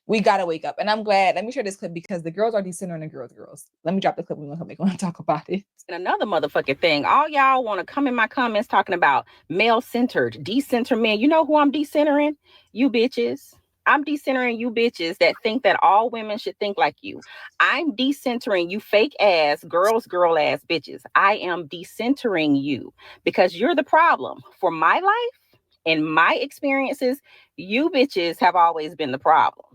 We got to wake up. And I'm glad. Let me share this clip because the girls are decentering the girls. Let me drop the clip. We're going to talk about it. And another motherfucking thing, all y'all want to come in my comments talking about male-centered, decenter men. You know who I'm decentering? You bitches. I'm decentering you bitches that think that all women should think like you. I'm decentering you fake ass girl ass bitches. I am decentering you because you're the problem. For my life and my experiences, you bitches have always been the problem.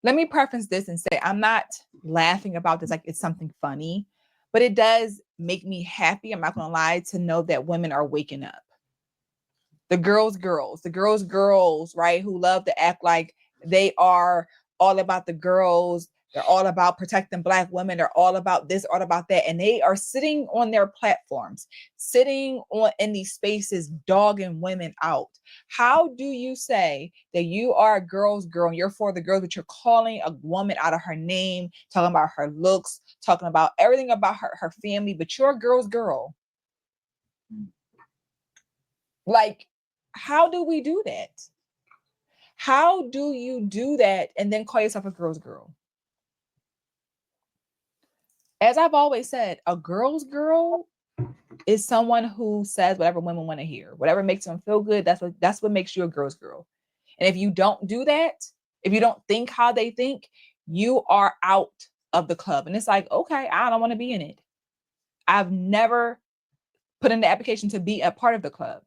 Let me preface this and say I'm not laughing about this like it's something funny, but it does make me happy. I'm not going to lie, to know that women are waking up. The girls, right, who love to act like they are all about the girls. They're all about protecting Black women. They're all about this, all about that. And they are sitting on their platforms, sitting in these spaces, dogging women out. How do you say that you are a girl's girl and you're for the girls, but you're calling a woman out of her name, talking about her looks, talking about everything about her family, but you're a girl's girl? Like, how do we do that? How do you do that and then call yourself a girl's girl? As I've always said, a girl's girl is someone who says whatever women want to hear, whatever makes them feel good. That's what makes you a girl's girl. And if you don't do that, if you don't think how they think, you are out of the club. And it's like, okay, I don't want to be in it. I've never put in the application to be a part of the club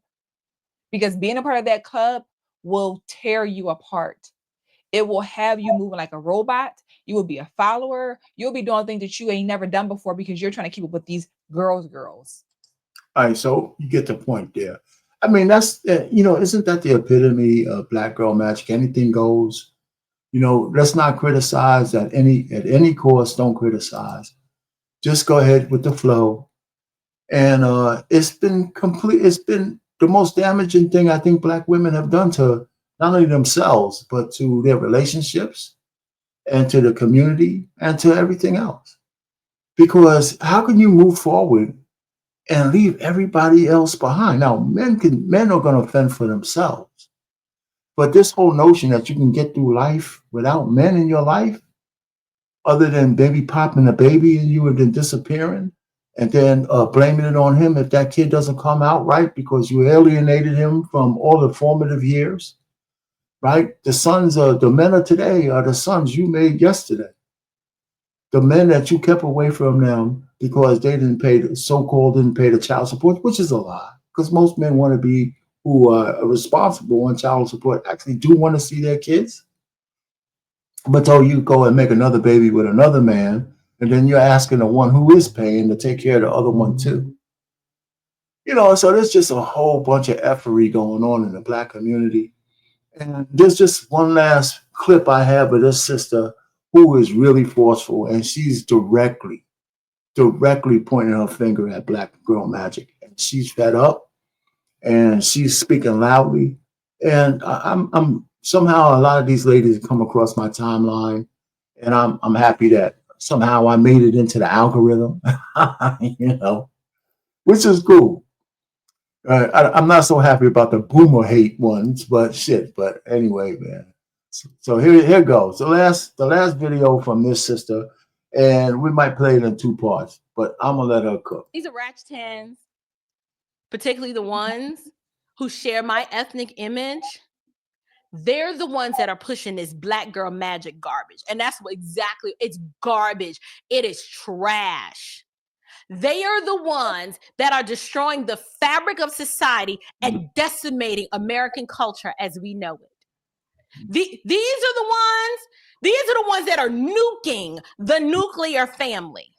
because being a part of that club will tear you apart. It will have you moving like a robot. You will be a follower. You'll be doing things that you ain't never done before because you're trying to keep up with these girls. All right, so you get the point there. I mean, that's isn't that the epitome of Black girl magic? Anything goes. You know, let's not criticize at any cost. Don't criticize. Just go ahead with the flow. And it's been the most damaging thing I think Black women have done to not only themselves but to their relationships, and to the community and to everything else. Because how can you move forward and leave everybody else behind? Now, men are going to fend for themselves, but this whole notion that you can get through life without men in your life, other than baby popping a baby in you and then disappearing, and then blaming it on him if that kid doesn't come out right because you alienated him from all the formative years, right? The men of today are the sons you made yesterday. The men that you kept away from them because they didn't pay the child support, which is a lie, because most men want to be who are responsible on child support actually do want to see their kids. But so you go and make another baby with another man, and then you're asking the one who is paying to take care of the other one too. So there's just a whole bunch of effery going on in the Black community. And there's just one last clip I have of this sister who is really forceful, and she's directly pointing her finger at Black Girl Magic. And she's fed up, and she's speaking loudly. And I'm somehow a lot of these ladies come across my timeline, and I'm happy that somehow I made it into the algorithm, which is cool. I'm not so happy about the boomer hate ones, but shit. But anyway, man. So here goes the last video from this sister, and we might play it in 2 parts, but I'm gonna let her cook. These are Ratchetans, particularly the ones who share my ethnic image. They're the ones that are pushing this Black Girl Magic garbage, and that's what exactly it's garbage. It is trash. They are the ones that are destroying the fabric of society and decimating American culture as we know it. These are the ones that are nuking the nuclear family.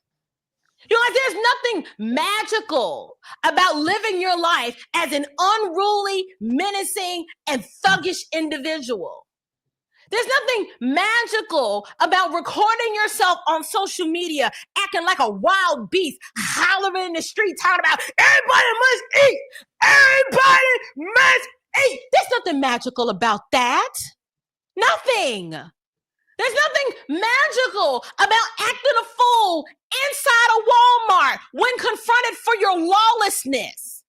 There's nothing magical about living your life as an unruly, menacing, and thuggish individual. There's nothing magical about recording yourself on social media, acting like a wild beast, hollering in the street, talking about everybody must eat. Everybody must eat. There's nothing magical about that. Nothing. There's nothing magical about acting a fool inside a Walmart when confronted for your lawlessness.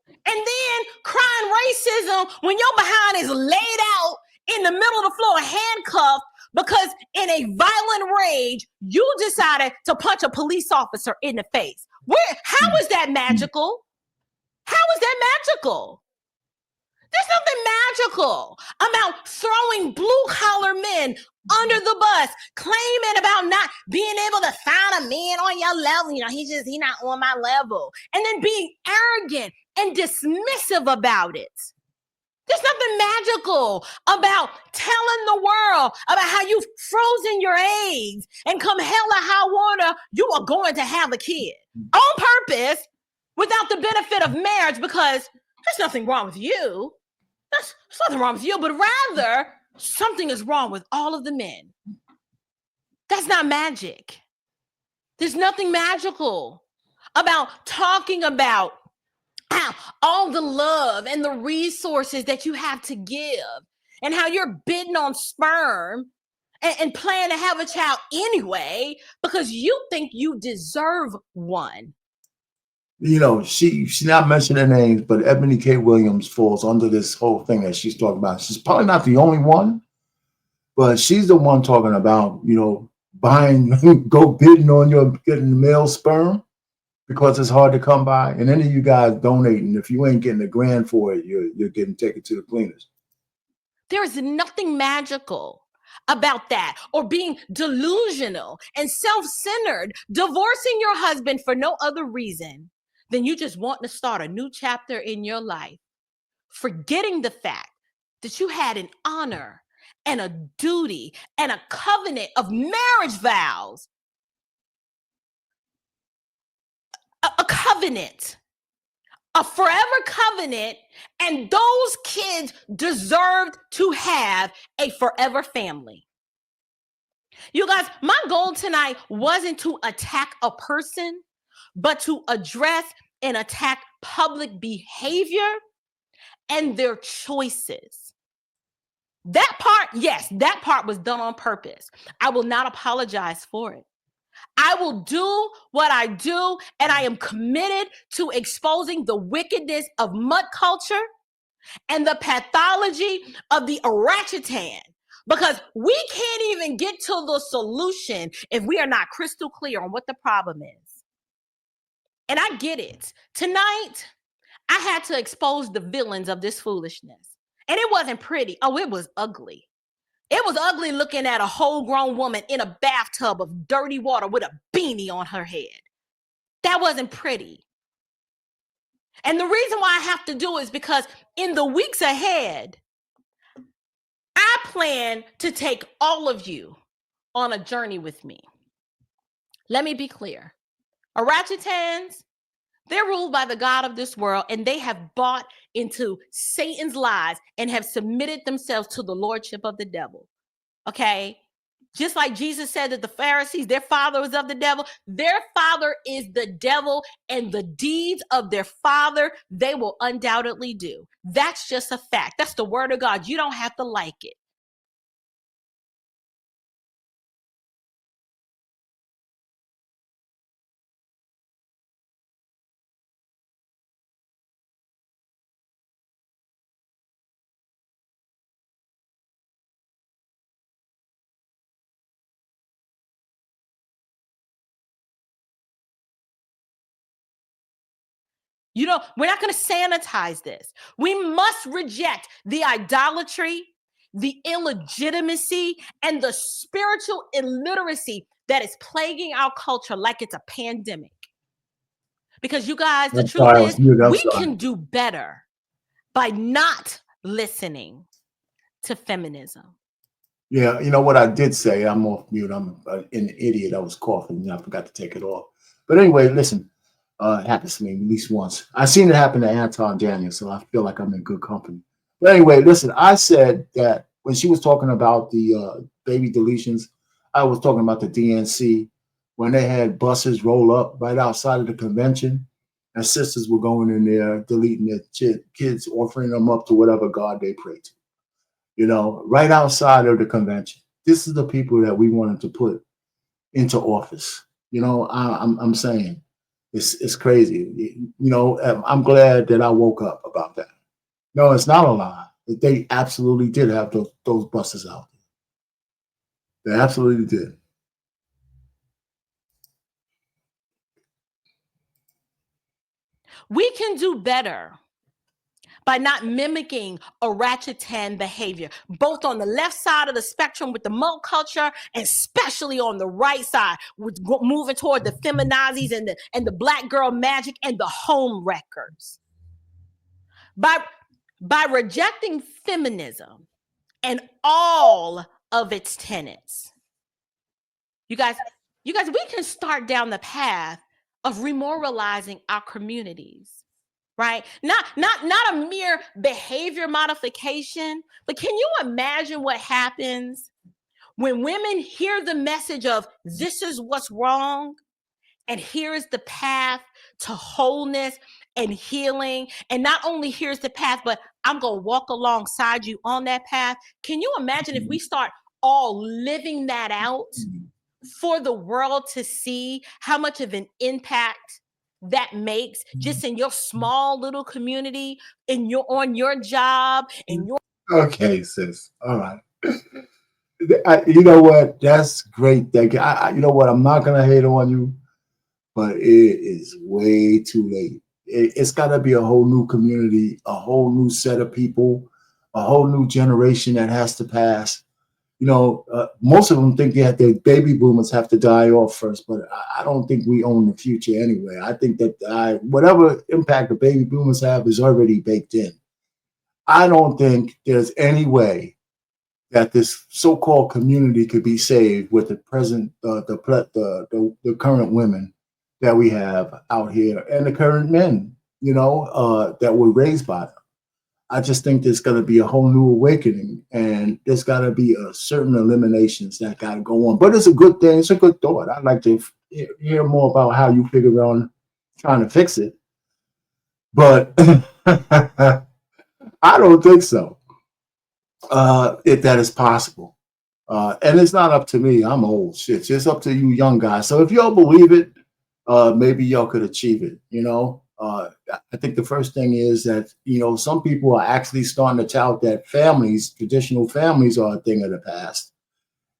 And then crying racism when your behind is laid out in the middle of the floor, handcuffed, because in a violent rage, you decided to punch a police officer in the face. How is that magical? How is that magical? There's nothing magical about throwing blue-collar men under the bus, claiming about not being able to find a man on your level. He's not on my level. And then being arrogant and dismissive about it. There's nothing magical about telling the world about how you've frozen your eggs and come hell or high water, you are going to have a kid on purpose without the benefit of marriage, because there's nothing wrong with you. There's nothing wrong with you, but rather something is wrong with all of the men. That's not magic. There's nothing magical about talking about all the love and the resources that you have to give, and how you're bidding on sperm and plan to have a child anyway because you think you deserve one. She's not mentioning names, but Ebony K. Williams falls under this whole thing that she's talking about. She's probably not the only one, but she's the one talking about, go bidding on getting male sperm because it's hard to come by. And any of you guys donating, if you ain't getting $1,000 for it, you're getting taken to the cleaners. There is nothing magical about that, or being delusional and self-centered, divorcing your husband for no other reason than you just want to start a new chapter in your life, forgetting the fact that you had an honor and a duty and a covenant of marriage vows. A covenant, a forever covenant, and those kids deserved to have a forever family. You guys, my goal tonight wasn't to attack a person, but to address and attack public behavior and their choices. That part, yes, that part was done on purpose. I will not apologize for it. I will do what I do, and I am committed to exposing the wickedness of mud culture and the pathology of the orangutan, because we can't even get to the solution if we are not crystal clear on what the problem is. And I get it. Tonight, I had to expose the villains of this foolishness. And it wasn't pretty. Oh, it was ugly. It was ugly looking at a whole grown woman in a bathtub of dirty water with a beanie on her head. That wasn't pretty. And the reason why I have to do it is because in the weeks ahead, I plan to take all of you on a journey with me. Let me be clear. Orangutans, they're ruled by the God of this world, and they have bought into Satan's lies and have submitted themselves to the lordship of the devil. Okay? Just like Jesus said that the Pharisees, their father was of the devil, their father is the devil, and the deeds of their father, they will undoubtedly do. That's just a fact. That's the word of God. You don't have to like it. You know, we're not going to sanitize this. We must reject the idolatry, the illegitimacy, and the spiritual illiteracy that is plaguing our culture like it's a pandemic. Because you guys, the truth is, we can do better by not listening to feminism. Yeah, you know what I did say? I'm off mute. I'm an idiot. I was coughing and I forgot to take it off. But anyway, listen. It happens to me at least once. I've seen it happen to Anton Daniel, so I feel like I'm in good company. But anyway, listen, I said that when she was talking about the baby deletions, I was talking about the DNC when they had buses roll up right outside of the convention, and sisters were going in there deleting their kids, offering them up to whatever God they pray to. You know, right outside of the convention. This is the people that we wanted to put into office. You know, I'm saying. It's crazy. You know, I'm glad that I woke up about that. No, it's not a lie. They absolutely did have those buses out there. They absolutely did. We can do better by not mimicking orangutan behavior, both on the left side of the spectrum with the mud culture, and especially on the right side, with moving toward the feminazis and the black girl magic and the home wreckers. By rejecting feminism and all of its tenets, you guys, we can start down the path of remoralizing our communities. Right? Not a mere behavior modification, but can you imagine what happens when women hear the message of this is what's wrong, and here is the path to wholeness and healing, and not only here's the path, but I'm going to walk alongside you on that path. Can you imagine if we start all living that out for the world to see how much of an impact that makes just in your small little community, on your job, in your Okay, sis. All right. You know what? That's great. You know what? I'm not gonna hate on you, but it is way too late. It's got to be a whole new community, a whole new set of people, a whole new generation that has to pass. You know, most of them think that the baby boomers have to die off first, but I don't think we own the future anyway. I think that whatever impact the baby boomers have is already baked in. I don't think there's any way that this so-called community could be saved with the present, the current women that we have out here and the current men, you know, that were raised by them. I just think there's going to be a whole new awakening, and there's got to be a certain eliminations that got to go on. But it's a good thing. It's a good thought. I'd like to hear more about how you figure on trying to fix it. But I don't think so. if that is possible. And it's not up to me. I'm old shit. It's up to you young guys. So if y'all believe it, maybe y'all could achieve it. I think the first thing is that, some people are actually starting to tout that families, traditional families, are a thing of the past.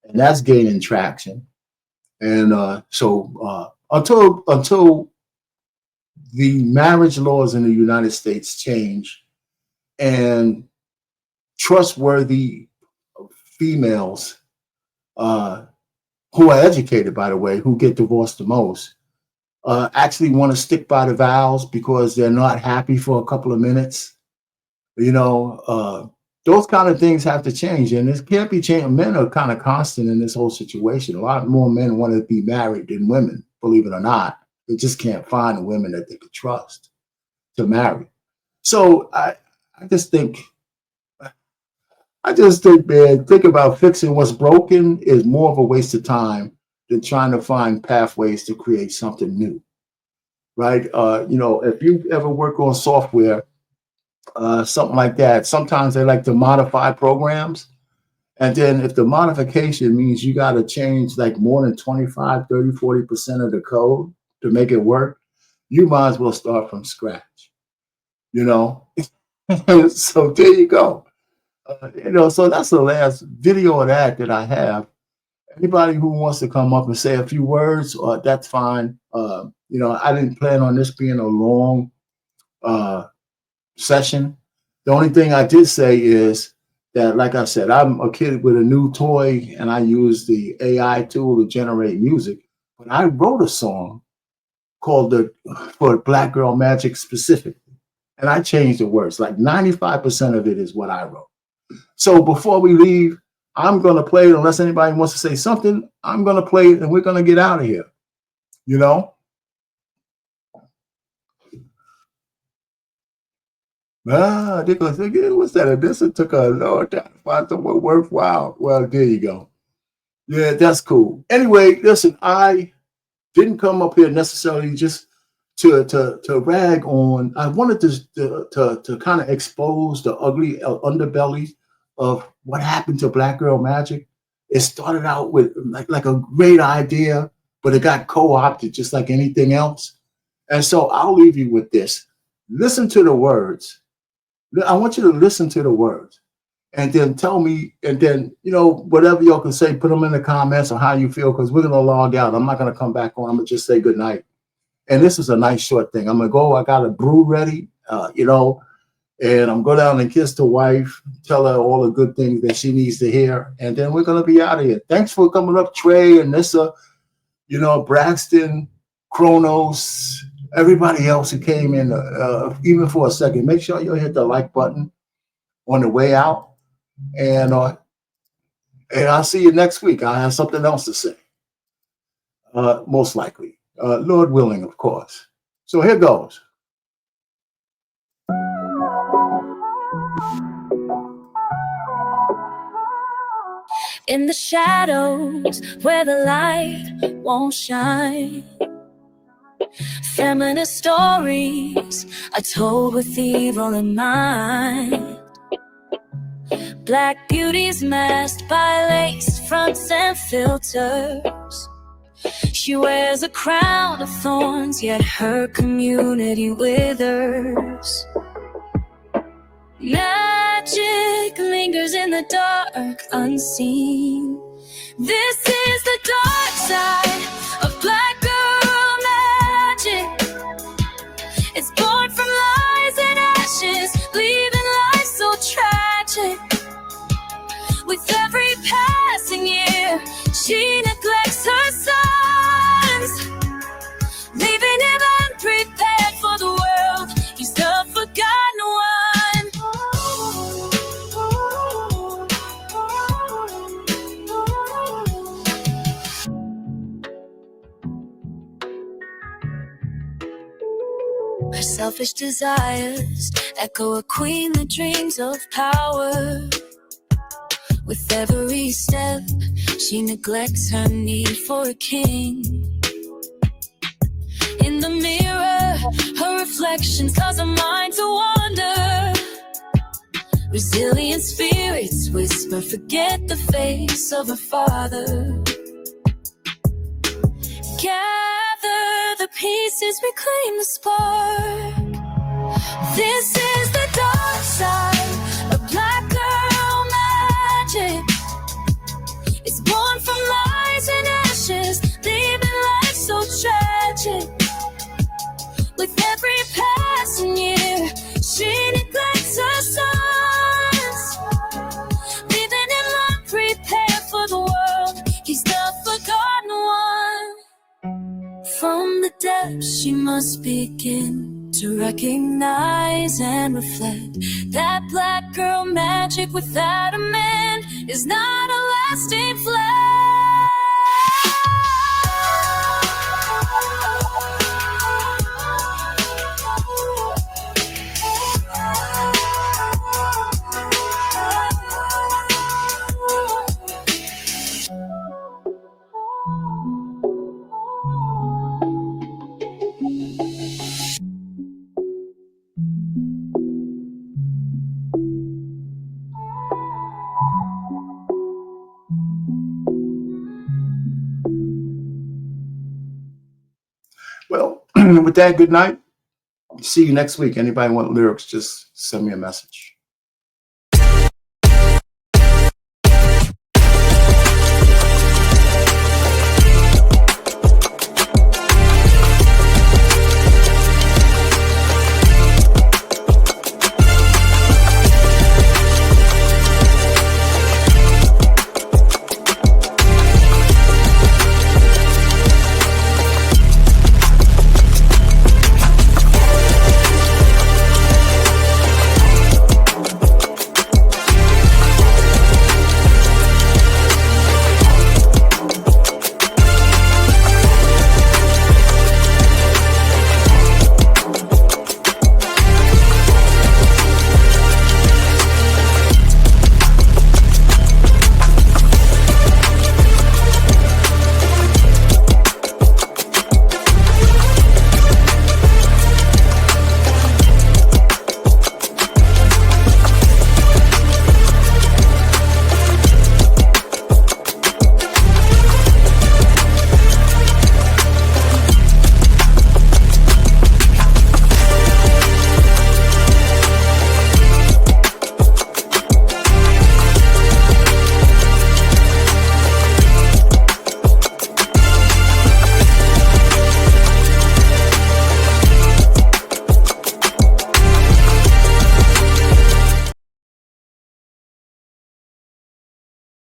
And that's gaining traction. And so until the marriage laws in the United States change and trustworthy females who are educated, by the way, who get divorced the most, actually want to stick by the vows because they're not happy for a couple of minutes. Those kind of things have to change, and it can't be changed. Men are kind of constant in this whole situation. A lot more men want to be married than women, believe it or not. They just can't find the women that they could trust to marry. So I just think, man, think about fixing what's broken is more of a waste of time than trying to find pathways to create something new, right? If you ever work on software, something like that, sometimes they like to modify programs. And then if the modification means you got to change like more than 25, 30, 40% of the code to make it work, you might as well start from scratch, So there you go. So that's the last video of that I have. Anybody who wants to come up and say a few words, that's fine. I didn't plan on this being a long session. The only thing I did say is that, like I said, I'm a kid with a new toy and I use the AI tool to generate music. But I wrote a song called for Black Girl Magic specifically. And I changed the words. Like 95% of it is what I wrote. So before we leave, I'm going to play it. Unless anybody wants to say something, I'm going to play it and we're going to get out of here. What's that? This took a long time to find someone worthwhile. Well, there you go. Yeah, that's cool. Anyway, listen, I didn't come up here necessarily just to rag on. I wanted to kind of expose the ugly underbelly of what happened to Black Girl Magic. It started out with like a great idea, but it got co-opted just like anything else. And so I'll leave you with this. Listen to the words. I want you to listen to the words and then tell me, and then, whatever y'all can say, put them in the comments on how you feel, because we're going to log out. I'm not going to come back on. I'm going to just say good night. And this is a nice short thing. I'm going to go. I got a brew ready, and I'm going down and kiss the wife, tell her all the good things that she needs to hear. And then we're going to be out of here. Thanks for coming up, Trey and Nissa, Braxton, Kronos, everybody else who came in, even for a second. Make sure you hit the like button on the way out. And I'll see you next week. I'll have something else to say, most likely. Lord willing, of course. So here goes. In the shadows where the light won't shine, feminist stories are told with evil in mind. Black beauties masked by lace fronts and filters. She wears a crown of thorns, yet her community withers. Magic lingers in the dark, unseen. This is the dark side of Black Girl Magic. It's born from lies and ashes, leaving life so tragic. With every passing year, she neglects her sons, leaving him unprepared for the world. He's the forgotten one. Her selfish desires echo a queen that dreams of power. With every step, she neglects her need for a king. In the mirror, her reflections cause her mind to wander, Resilient spirits whisper, forget the face of her father. Gather the pieces, reclaim the spark. This is the dark side of black girl magic. It's born from lies and ashes, leaving life so tragic. With every passing year, she neglects her sons. Living in love, prepare for the world. He's the forgotten one. From the depths, she must begin to recognize and reflect that black girl magic without a man is not a lasting flame. Well, with that, good night. See you next week. Anybody want lyrics, just send me a message.